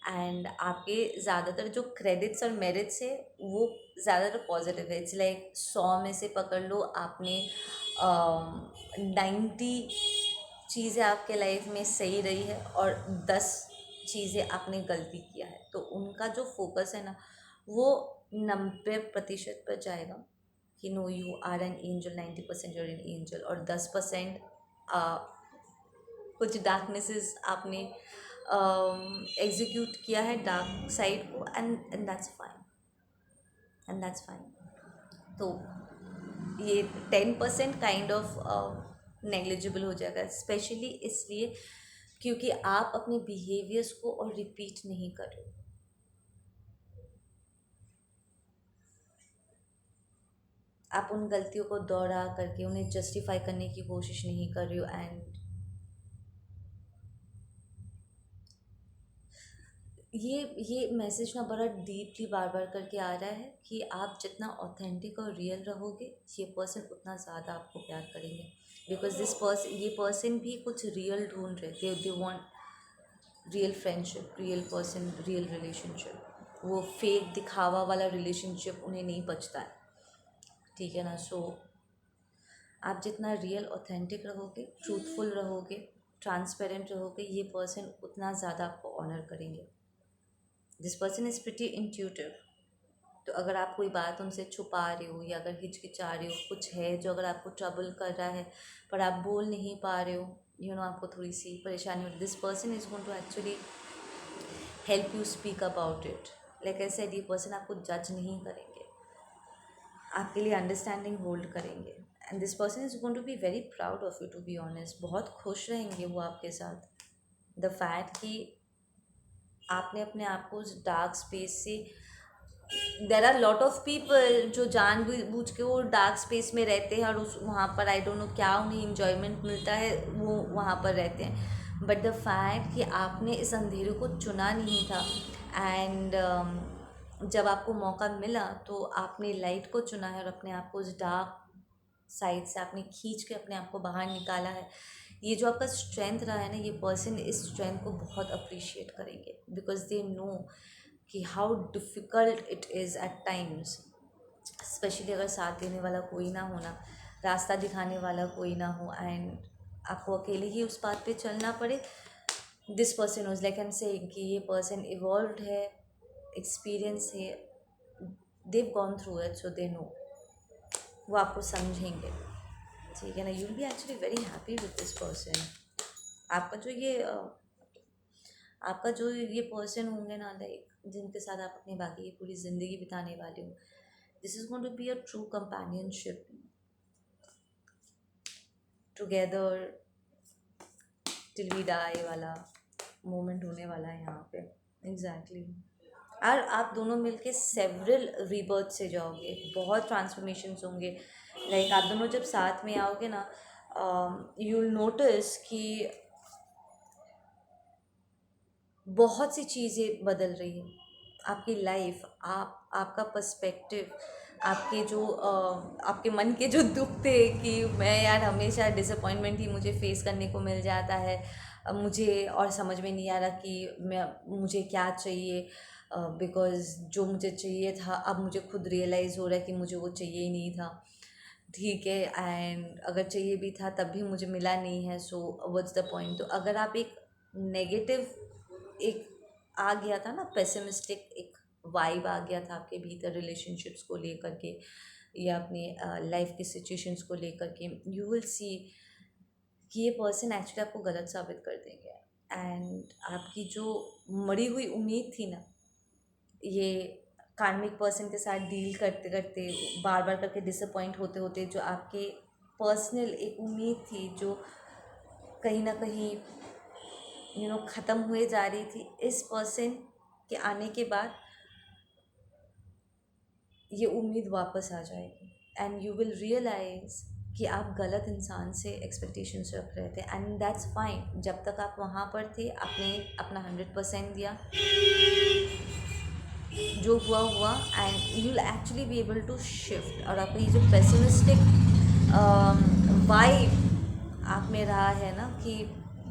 एंड आपके ज़्यादातर जो क्रेडिट्स और मेरिट्स है वो ज़्यादातर पॉजिटिव है। इट्स लाइक 100 में से पकड़ लो आपने 90 चीज़ें आपके लाइफ में सही रही है और 10 चीज़ें आपने गलती किया है, तो उनका जो फोकस है ना वो 90% पर जाएगा कि know you are an angel, 90% you're an angel, और 10% कुछ डार्कनेसेस आपने एग्जीक्यूट किया है डार्क साइड को, and that's fine, and that's fine. तो ये 10% काइंड ऑफ नेग्लिजिबल हो जाएगा, स्पेशली इसलिए क्योंकि आप अपने बिहेवियर्स को और रिपीट नहीं कर रहे हो। आप उन गलतियों को दोहरा करके उन्हें जस्टिफाई करने की कोशिश नहीं कर रहे हो। एंड ये मैसेज ना बड़ा डीपली बार बार करके आ रहा है कि आप जितना ऑथेंटिक और रियल रहोगे, ये पर्सन उतना ज़्यादा आपको प्यार करेंगे। बिकॉज ये पर्सन भी कुछ रियल ढूंढ रहे, they want real friendship, real person, real relationship. वो फेक दिखावा वाला रिलेशनशिप उन्हें नहीं बचता है, ठीक है ना। सो आप जितना रियल ऑथेंटिक रहोगे, ट्रूथफुल रहोगे, ट्रांसपेरेंट रहोगे, ये पर्सन उतना ज़्यादा आपको ऑनर करेंगे। This person is pretty intuitive. तो अगर आप कोई बात उनसे छुपा रहे हो या अगर हिचकिचा रहे हो, कुछ है जो अगर आपको ट्रबल कर रहा है पर आप बोल नहीं पा रहे हो, आपको थोड़ी सी परेशानी हो रही, this person is going to actually help you speak about it. Like I said, ये पर्सन आपको जज नहीं करेंगे, आपके लिए अंडरस्टैंडिंग होल्ड करेंगे। And this person is going to be very proud of you, to be honest. बहुत खुश रहेंगे वो आपके साथ। द फैक्ट कि आपने अपने आप को उस डार्क स्पेस से, there are lot of people जो जान बूझ के वो डार्क स्पेस में रहते हैं और उस वहाँ पर आई डोंट नो क्या उन्हें इन्जॉयमेंट मिलता है, वो वहाँ पर रहते हैं। बट द फैक्ट कि आपने इस अंधेरे को चुना नहीं था, एंड जब आपको मौका मिला तो आपने लाइट को चुना है और अपने आप को उस डार्क साइड से आपने खींच के अपने आप को बाहर निकाला है। ये जो आपका स्ट्रेंथ रहा है ना, ये पर्सन इस स्ट्रेंथ को बहुत अप्रिशिएट करेंगे, बिकॉज दे नो कि how difficult it is at times, especially अगर साथ देने वाला कोई ना हो ना, रास्ता दिखाने वाला कोई ना हो, एंड आपको अकेले ही उस बात पे चलना पड़े। This person was like I am saying कि ये पर्सन इवॉल्व्ड है, एक्सपीरियंस है, they've gone through it, so they know, वो आपको समझेंगे, ठीक है ना। You will be actually very happy with this person. आपका जो ये पर्सन होंगे ना, लाइक जिनके साथ आप अपनी बाकी की पूरी ज़िंदगी बिताने वाले हो, this is going to be a true companionship, together till we die वाला मोमेंट होने वाला है यहाँ पे। एग्जैक्टली और आप दोनों मिलके सेवरल रीबर्थ से जाओगे, बहुत ट्रांसफॉर्मेशंस होंगे। लाइक आप दोनों जब साथ में आओगे ना, यू विल नोटिस कि बहुत सी चीज़ें बदल रही हैं, आपकी लाइफ, आपका पर्सपेक्टिव, आपके जो आपके मन के जो दुख थे कि मैं यार हमेशा डिसअपॉइंटमेंट ही मुझे फेस करने को मिल जाता है, मुझे और समझ में नहीं आ रहा कि मुझे क्या चाहिए, बिकॉज़ जो मुझे चाहिए था अब मुझे खुद रियलाइज़ हो रहा है कि मुझे वो चाहिए ही नहीं था, ठीक है। एंड अगर चाहिए भी था तब भी मुझे मिला नहीं है, सो व्हाट्स द पॉइंट। तो अगर आप एक नेगेटिव, एक आ गया था ना पेसिमिस्टिक एक वाइब आ गया था आपके भीतर रिलेशनशिप्स को लेकर के या अपने लाइफ के सिचुएशंस को लेकर के, यू विल सी कि ये पर्सन एक्चुअली आपको गलत साबित कर देंगे। एंड आपकी जो मरी हुई उम्मीद थी ना, ये कार्मिक पर्सन के साथ डील करते करते, बार बार करके डिसअपॉइंट होते होते, जो आपके पर्सनल एक उम्मीद थी जो कहीं ना कहीं ख़त्म हुए जा रही थी, इस पर्सन के आने के बाद ये उम्मीद वापस आ जाएगी। एंड यू विल रियलाइज़ कि आप गलत इंसान से एक्सपेक्टेशंस रख रहे थे, एंड दैट्स फाइन। जब तक आप वहाँ पर थे, आपने अपना 100% दिया, जो हुआ हुआ, and you will actually be able to shift. और आपका ये जो पेसिमिस्टिक वाइब आप में रहा है ना कि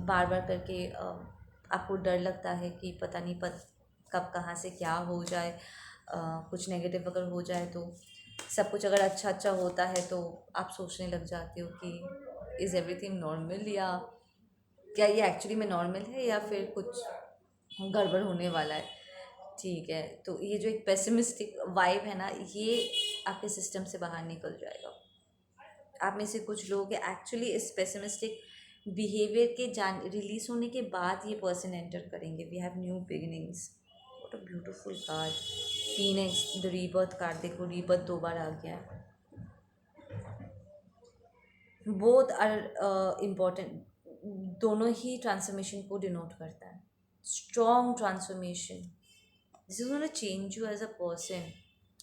बार बार करके आपको डर लगता है कि पता नहीं कब कहाँ से क्या हो जाए, कुछ नेगेटिव अगर हो जाए तो, सब कुछ अगर अच्छा अच्छा होता है तो आप सोचने लग जाते हो कि इज़ एवरीथिंग नॉर्मल, या क्या ये एक्चुअली में नॉर्मल है या फिर कुछ गड़बड़ होने वाला है, ठीक है। तो ये जो एक पेसिमिस्टिक वाइब है ना, ये आपके सिस्टम से बाहर निकल जाएगा। आप में से कुछ लोग एक्चुअली इस पेसिमिस्टिक बिहेवियर के जान रिलीज होने के बाद ये पर्सन एंटर करेंगे। We have new beginnings. What a beautiful card, phoenix, the rebirth card. देखो रीबर्थ 2 बार आ गया है। बोथ आर इम्पॉर्टेंट, दोनों ही ट्रांसफॉर्मेशन को डिनोट करता है। Strong transformation, this is gonna change you as a person.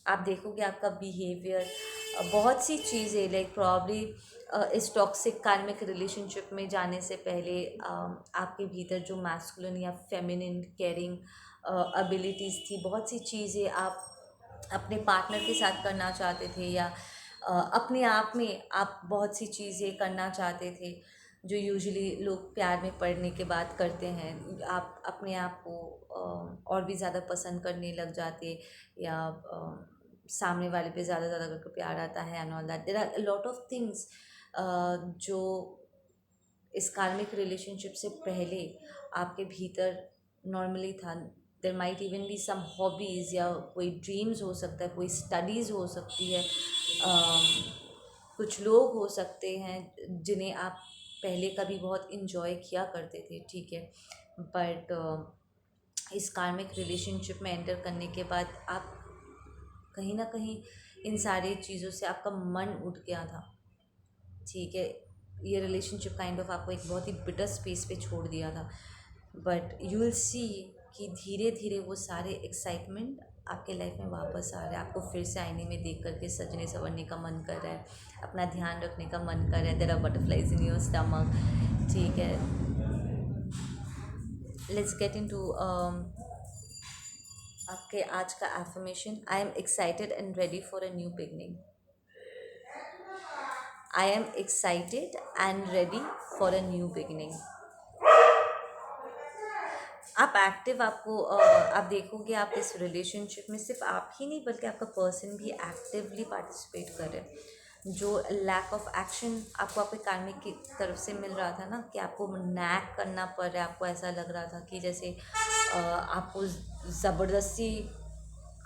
आप देखोगे आपका बिहेवियर, बहुत सी चीज़ें लाइक प्रॉब्ली इस टॉक्सिक कार्मिक रिलेशनशिप में जाने से पहले आपके भीतर जो मैस्कुलिन या फेमिनिन केयरिंग एबिलिटीज़ थी, बहुत सी चीज़ें आप अपने पार्टनर के साथ करना चाहते थे, या अपने आप में आप बहुत सी चीज़ें करना चाहते थे जो यूजुअली लोग प्यार में पड़ने के बाद करते हैं। आप अपने आप को और भी ज़्यादा पसंद करने लग जाते, या सामने वाले पे ज़्यादा करके प्यार आता है and all that. There are lot of things जो इस कार्मिक रिलेशनशिप से पहले आपके भीतर नॉर्मली था। There might even be some hobbies, या कोई ड्रीम्स हो सकता है, कोई स्टडीज़ हो सकती है, कुछ लोग हो सकते हैं जिन्हें आप पहले कभी बहुत इन्जॉय किया करते थे, ठीक है। बट इस कार्मिक रिलेशनशिप में एंटर करने के बाद आप कहीं ना कहीं इन सारी चीज़ों से आपका मन उठ गया था, ठीक है। ये रिलेशनशिप काइंड ऑफ आपको एक बहुत ही बिटर स्पेस पे छोड़ दिया था। बट यू विल सी कि धीरे धीरे वो सारे एक्साइटमेंट आपके लाइफ में वापस आ रहे हैं। आपको फिर से आईने में देख करके सजने संवरने का मन कर रहा है, अपना ध्यान रखने का मन कर रहा है। There are butterflies in your stomach, ठीक है। लेट्स गेट इनटू आपके आज का affirmation. I am excited and ready for a new beginning. I am excited and ready for a new beginning. आप एक्टिव, आपको आप देखोगे आप इस रिलेशनशिप में सिर्फ आप ही नहीं बल्कि आपका पर्सन भी एक्टिवली पार्टिसिपेट कर रहे हैं। जो लैक ऑफ एक्शन आपको आपके कार्मिक की तरफ से मिल रहा था ना, कि आपको नैक करना पड़ रहा है, आपको ऐसा लग रहा था कि जैसे आपको ज़बरदस्ती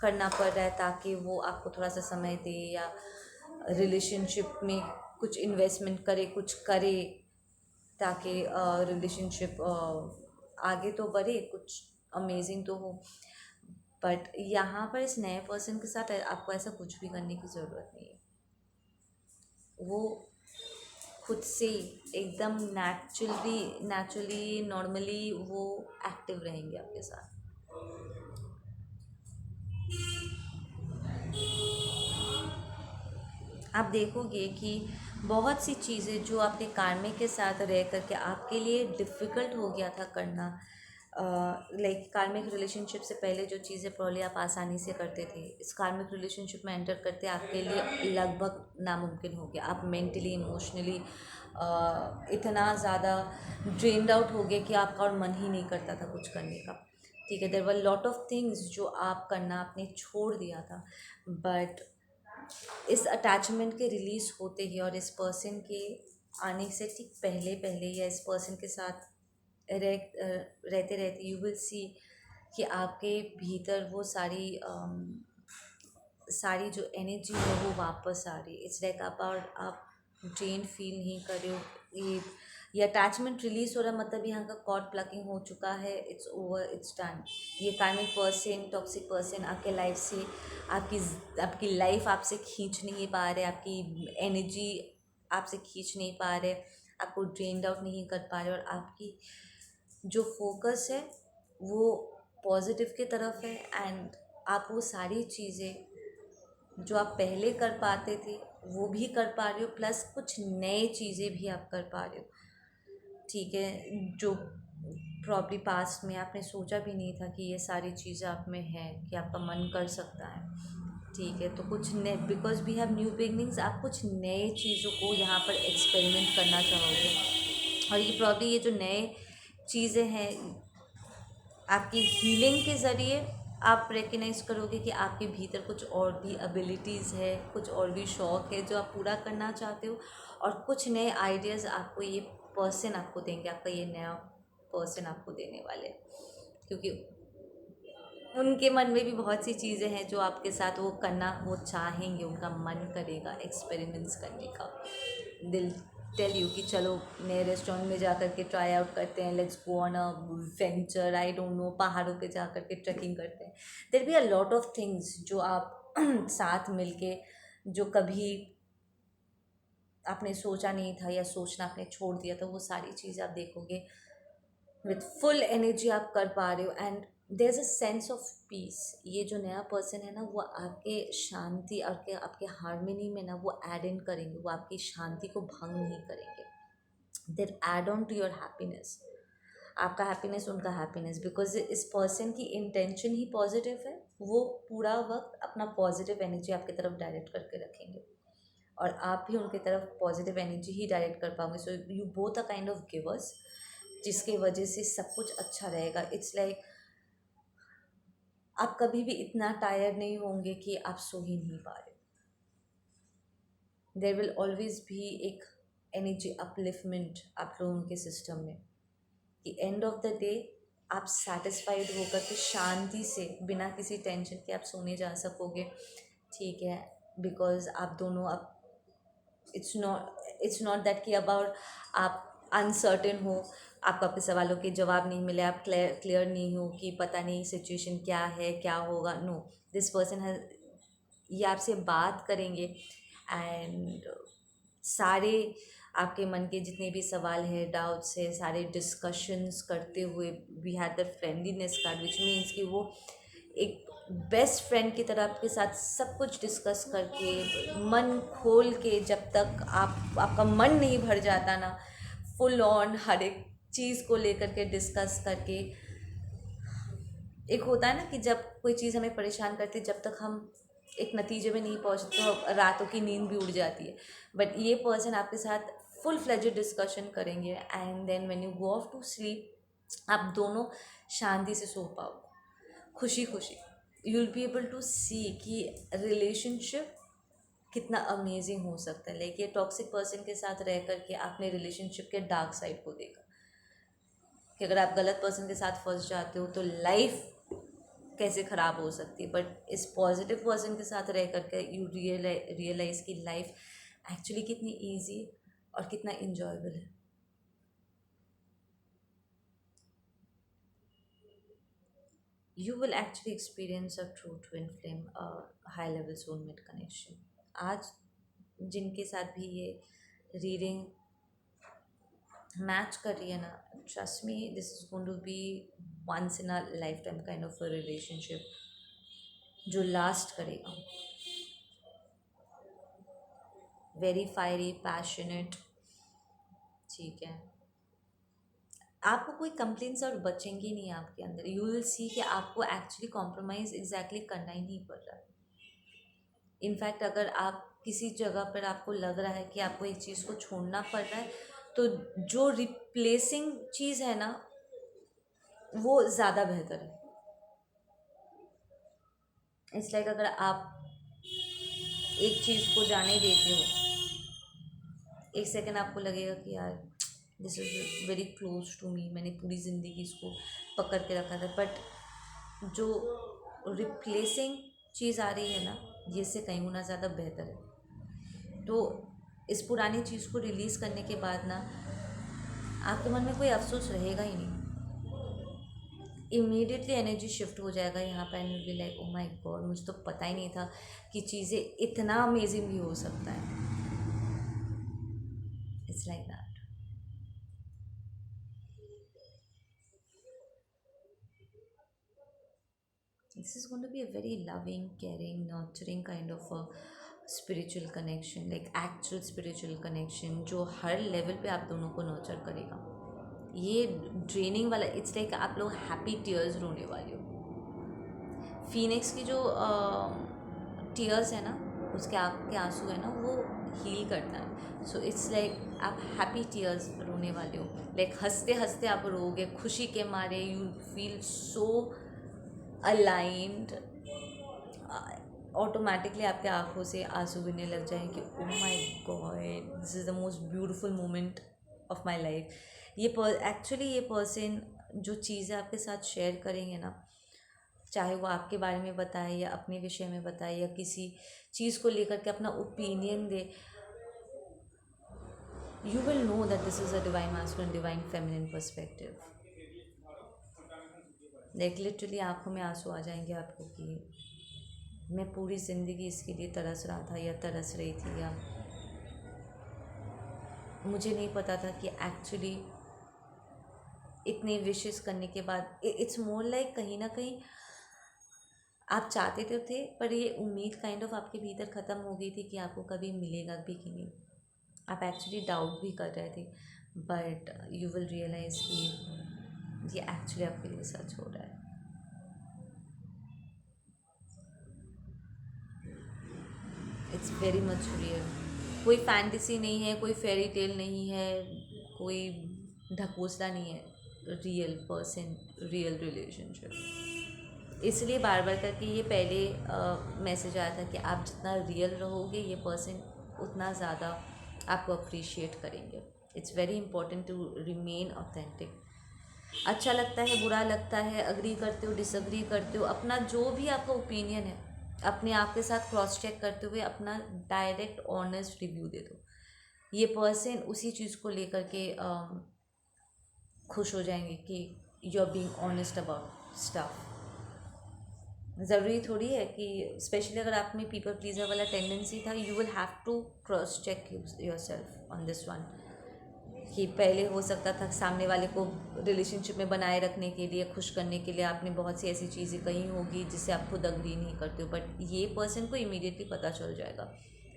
करना पड़ रहा है ताकि वो आपको थोड़ा सा समय दे, या रिलेशनशिप में कुछ इन्वेस्टमेंट करे, कुछ करे, ताकि रिलेशनशिप आगे तो बढ़े, कुछ अमेजिंग तो हो। बट यहाँ पर इस नए पर्सन के साथ आपको ऐसा कुछ भी करने की ज़रूरत नहीं है। वो खुद से एकदम नेचुरली नॉर्मली वो एक्टिव रहेंगे आपके साथ। आप देखोगे कि बहुत सी चीज़ें जो आपके कार्मिक के साथ रह करके आपके लिए डिफ़िकल्ट हो गया था करना, लाइक कार्मिक रिलेशनशिप से पहले जो चीज़ें प्रॉब्ली आप आसानी से करते थे, इस कार्मिक रिलेशनशिप में एंटर करते आपके लिए लगभग नामुमकिन हो गया। आप मेंटली इमोशनली इतना ज़्यादा ड्रेन्ड आउट हो गए कि आपका और मन ही नहीं करता था कुछ करने का, ठीक है। There were lot of things जो आप करना आपने छोड़ दिया था। बट इस अटैचमेंट के रिलीज़ होते ही और इस पर्सन के आने से ठीक पहले पहले, या इस पर्सन के साथ रहते रहते, यू विल सी कि आपके भीतर वो सारी जो एनर्जी है वो वापस आ रही है। इट्स लाइक आप ड्रेन फील नहीं कर रहे हो। ये अटैचमेंट रिलीज हो रहा है, मतलब यहाँ का कॉर्ड प्लकिंग हो चुका है, इट्स ओवर, इट्स डन। ये कार्मिक पर्सन, टॉक्सिक पर्सन आपके लाइफ से आपकी लाइफ आपसे खींच नहीं पा रहे, आपकी एनर्जी आपसे खींच नहीं पा रहे, आपको ड्रेन्ड आउट नहीं कर पा रहे, और आपकी जो फोकस है वो पॉजिटिव की तरफ है। एंड आप वो सारी चीज़ें जो आप पहले कर पाते थे वो भी कर पा रहे हो, प्लस कुछ नए चीज़ें भी आप कर पा रहे हो, ठीक है। जो प्रॉब्ली पास्ट में आपने सोचा भी नहीं था कि ये सारी चीज़ें आप में है, कि आपका मन कर सकता है, ठीक है। तो कुछ नए, because we have new beginnings, आप कुछ नए चीज़ों को यहाँ पर एक्सपेरिमेंट करना चाहोगे। और ये प्रॉब्ली ये जो नए चीज़ें हैं आपकी हीलिंग के ज़रिए आप रिकग्नाइज़ करोगे कि आपके भीतर कुछ और भी एबिलिटीज़ है, कुछ और भी शौक़ है जो आप पूरा करना चाहते हो, और कुछ नए आइडियाज़ आपको ये पर्सन आपको देंगे, आपका ये नया पर्सन आपको देने वाले हैं। क्योंकि उनके मन में भी बहुत सी चीज़ें हैं जो आपके साथ वो करना वो चाहेंगे, उनका मन करेगा एक्सपेरिमेंट्स करने का, दिल टेल यू कि चलो नए रेस्टोरेंट में जा कर के ट्राई आउट करते हैं, let's go on a venture, I don't know, पहाड़ों पे जा कर के ट्रैकिंग करते हैं। There be a lot of things जो आप साथ मिलके, जो कभी आपने सोचा नहीं था या सोचना आपने छोड़ दिया, तो वो सारी चीज़ें आप देखोगे विथ फुल एनर्जी आप कर पा रहे हो, and there is a sense of peace. ये जो नया पर्सन है ना, वो आपके शांति और के आपके हारमोनी में ना वो ऐड इन करेंगे, वो आपकी शांति को भंग नहीं करेंगे। They're add on to your happiness, आपका हैप्पीनेस उनका हैप्पीनेस, बिकॉज इस पर्सन की इंटेंशन ही पॉजिटिव है। वो पूरा वक्त अपना पॉजिटिव एनर्जी आपकी तरफ डायरेक्ट करके रखेंगे, और आप भी उनकी तरफ पॉजिटिव एनर्जी ही डायरेक्ट कर पाओगे। So you both a kind of givers, जिसके वजह से सब कुछ अच्छा रहेगा। इट्स लाइक आप कभी भी इतना टायर्ड नहीं होंगे कि आप सो ही नहीं पा रहे। देयर विल ऑलवेज भी एक एनर्जी अपलिफ्टमेंट आप लोगों के सिस्टम में, कि एंड ऑफ द डे आप सेटिस्फाइड होकर के शांति से बिना किसी टेंशन के आप सोने जा सकोगे। ठीक है, बिकॉज आप दोनों अब इट्स नॉट दैट कि अबाउट आप अनसर्टेन हो, आपको आपके सवालों के जवाब नहीं मिले, आप क्लियर नहीं हो कि पता नहीं सिचुएशन क्या है, क्या होगा। नो, दिस पर्सन है, ये आपसे बात करेंगे, एंड सारे आपके मन के जितने भी सवाल है, डाउट्स है, सारे डिस्कशंस करते हुए we had the friendliness card, which means कि वो एक बेस्ट फ्रेंड की तरह आपके साथ सब कुछ डिस्कस करके, मन खोल के, जब तक आपका मन नहीं भर जाता ना, फुल ऑन हर एक चीज़ को लेकर के डिस्कस करके। एक होता है ना कि जब कोई चीज़ हमें परेशान करती है, जब तक हम एक नतीजे में नहीं पहुंचते तो रातों की नींद भी उड़ जाती है। बट ये पर्सन आपके साथ फुल फ्लेजेड डिस्कशन करेंगे, and then when you go off to sleep, आप दोनों शांति से सो पाओ, खुशी खुशी। You will be able to see कि रिलेशनशिप कितना अमेजिंग हो सकता है। लाइक ये टॉक्सिक पर्सन के साथ रह करके आपने रिलेशनशिप के डार्क साइड को देखा, कि अगर आप गलत पर्सन के साथ फंस जाते हो तो लाइफ कैसे ख़राब हो सकती है। बट इस पॉजिटिव पर्सन के साथ रह करके यू रियलाइज़ की लाइफ एक्चुअली कितनी ईजी और कितना इंजॉयबल है। You will actually experience a true twin flame, a high level soulmate connection. आज जिनके साथ भी ये रीडिंग मैच कर रही है ना, trust me, this is going to be once in a life time kind of a relationship जो लास्ट करेगा। वेरी फायरी, पैशनेट, ठीक है। आपको कोई कंप्लेंट्स और बचेंगे नहीं आपके अंदर। यू विल सी कि आपको एक्चुअली कॉम्प्रोमाइज़ एग्जैक्टली करना ही नहीं पड़ रहा है। इनफैक्ट अगर आप किसी जगह पर आपको लग रहा है कि आपको एक चीज़ को छोड़ना पड़ रहा है, तो जो रिप्लेसिंग चीज़ है ना, वो ज़्यादा बेहतर है। इट्स लाइक अगर आप एक चीज़ को जाने देते हो, एक सेकेंड आपको लगेगा कि यार this is very close to me, मैंने पूरी ज़िंदगी इसको पकड़ के रखा था, बट जो रिप्लेसिंग चीज़ आ रही है ना, ये से कहीं गुना ज़्यादा बेहतर है। तो इस पुरानी चीज़ को रिलीज़ करने के बाद ना, आपके मन में कोई अफसोस रहेगा ही नहीं। इमीडिएटली एनर्जी शिफ्ट हो जाएगा यहाँ पर, and be like oh my God, मुझे तो पता ही नहीं था कि चीज़ें इतना अमेजिंग भी हो सकता है। It's like that. This is going to be a very loving, caring, nurturing kind of a spiritual connection, like actual spiritual connection, जो हर लेवल पे आप दोनों को नर्चर करेगा। ये ड्रेनिंग वाला, इट्स लाइक आप लोग हैप्पी टीयर्स रोने वाले हो। फीनिक्स की जो टीयर्स है ना, उसके आँख के आंसू है ना, वो हील करता है। सो इट्स लाइक आप हैप्पी टीयर्स रोने वाले हो, लाइक हंसते हंसते आप रोगे खुशी के मारे। You feel so aligned, automatically आपके आँखों से आंसू गिरने लग जाएंगे। Oh my God, this is the most beautiful moment of my life. ये एक्चुअली ये पर्सन जो चीज़ें आपके साथ शेयर करेंगे ना, चाहे वो आपके बारे में बताए या अपने विषय में बताए या किसी चीज़ को लेकर के अपना opinion they, you will know that this is a divine masculine, divine feminine perspective. Like literally आंखों में आंसू आ जाएंगे आपको कि मैं पूरी ज़िंदगी इसके लिए तरस रहा था या तरस रही थी, या मुझे नहीं पता था कि एक्चुअली इतने विशेस करने के बाद इट्स मोर लाइक कहीं ना कहीं आप चाहते तो थे, पर ये उम्मीद काइंड ऑफ आपके भीतर ख़त्म हो गई थी कि आपको कभी मिलेगा भी कि नहीं। आप एक्चुअली डाउट भी कर रहे थे, बट यू विल रियलाइज़ कि ये एक्चुअली आपके लिए सच हो रहा है। It's very much real. कोई फैंटेसी नहीं है, कोई फेरी टेल नहीं है, कोई ढकोसला नहीं है, रियल पर्सन, रियल रिलेशनशिप। इसलिए बार बार करके ये पहले मैसेज आया था कि आप जितना रियल रहोगे ये पर्सन उतना ज़्यादा आपको अप्रिशिएट करेंगे। It's very important to remain authentic. अच्छा लगता है, बुरा लगता है, अग्री करते हो, डिसअग्री करते हो, अपना जो भी आपका ओपिनियन है अपने आप के साथ क्रॉस चेक करते हुए अपना डायरेक्ट ऑनेस्ट रिव्यू दे दो। ये पर्सन उसी चीज़ को लेकर के खुश हो जाएंगे कि you are being honest about stuff. ज़रूरी थोड़ी है कि स्पेशली अगर आप में पीपल प्लीजर वाला टेंडेंसी था, you will have to cross check yourself on this one. कि पहले हो सकता था सामने वाले को रिलेशनशिप में बनाए रखने के लिए, खुश करने के लिए आपने बहुत सी ऐसी चीज़ें कही होगी जिससे आप खुद अग्री नहीं करते हो, बट ये पर्सन को इमीडिएटली पता चल जाएगा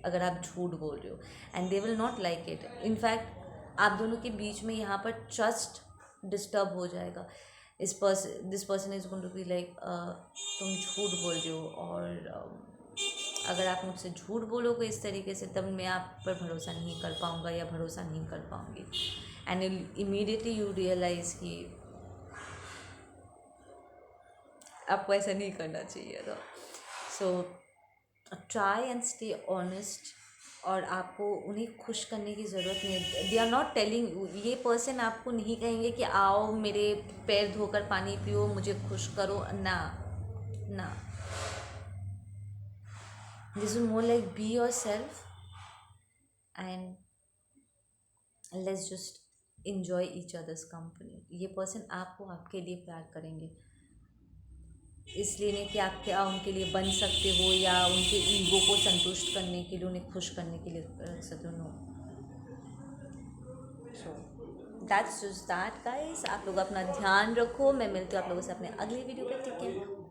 अगर आप झूठ बोल रहे हो, and they will not like it. In fact आप दोनों के बीच में यहाँ पर ट्रस्ट डिस्टर्ब हो जाएगा। This person is going to be like तुम झूठ बोल रहे हो, और अगर आप मुझसे झूठ बोलोगे इस तरीके से तब मैं आप पर भरोसा नहीं कर पाऊँगा या भरोसा नहीं कर पाऊँगी। एंड इमीडिएटली यू रियलाइज़ कि आपको ऐसा नहीं करना चाहिए था। So try and stay honest, और आपको उन्हें खुश करने की ज़रूरत नहीं है। दे आर नॉट टेलिंग, ये पर्सन आपको नहीं कहेंगे कि आओ मेरे पैर धोकर पानी पियो, मुझे खुश करो, ना ना। This is more like be yourself and let's just enjoy each other's company. ये पर्सन आपको आपके लिए प्यार करेंगे, इसलिए नहीं कि आप क्या उनके लिए बन सकते हो या उनके ईगो को संतुष्ट करने के लिए, उन्हें खुश करने के लिए रख सकते हो। No, so that's just that guys. आप लोग अपना ध्यान रखो। मैं मिलती हूँ आप लोगों से अपने अगली वीडियो पे। Take care.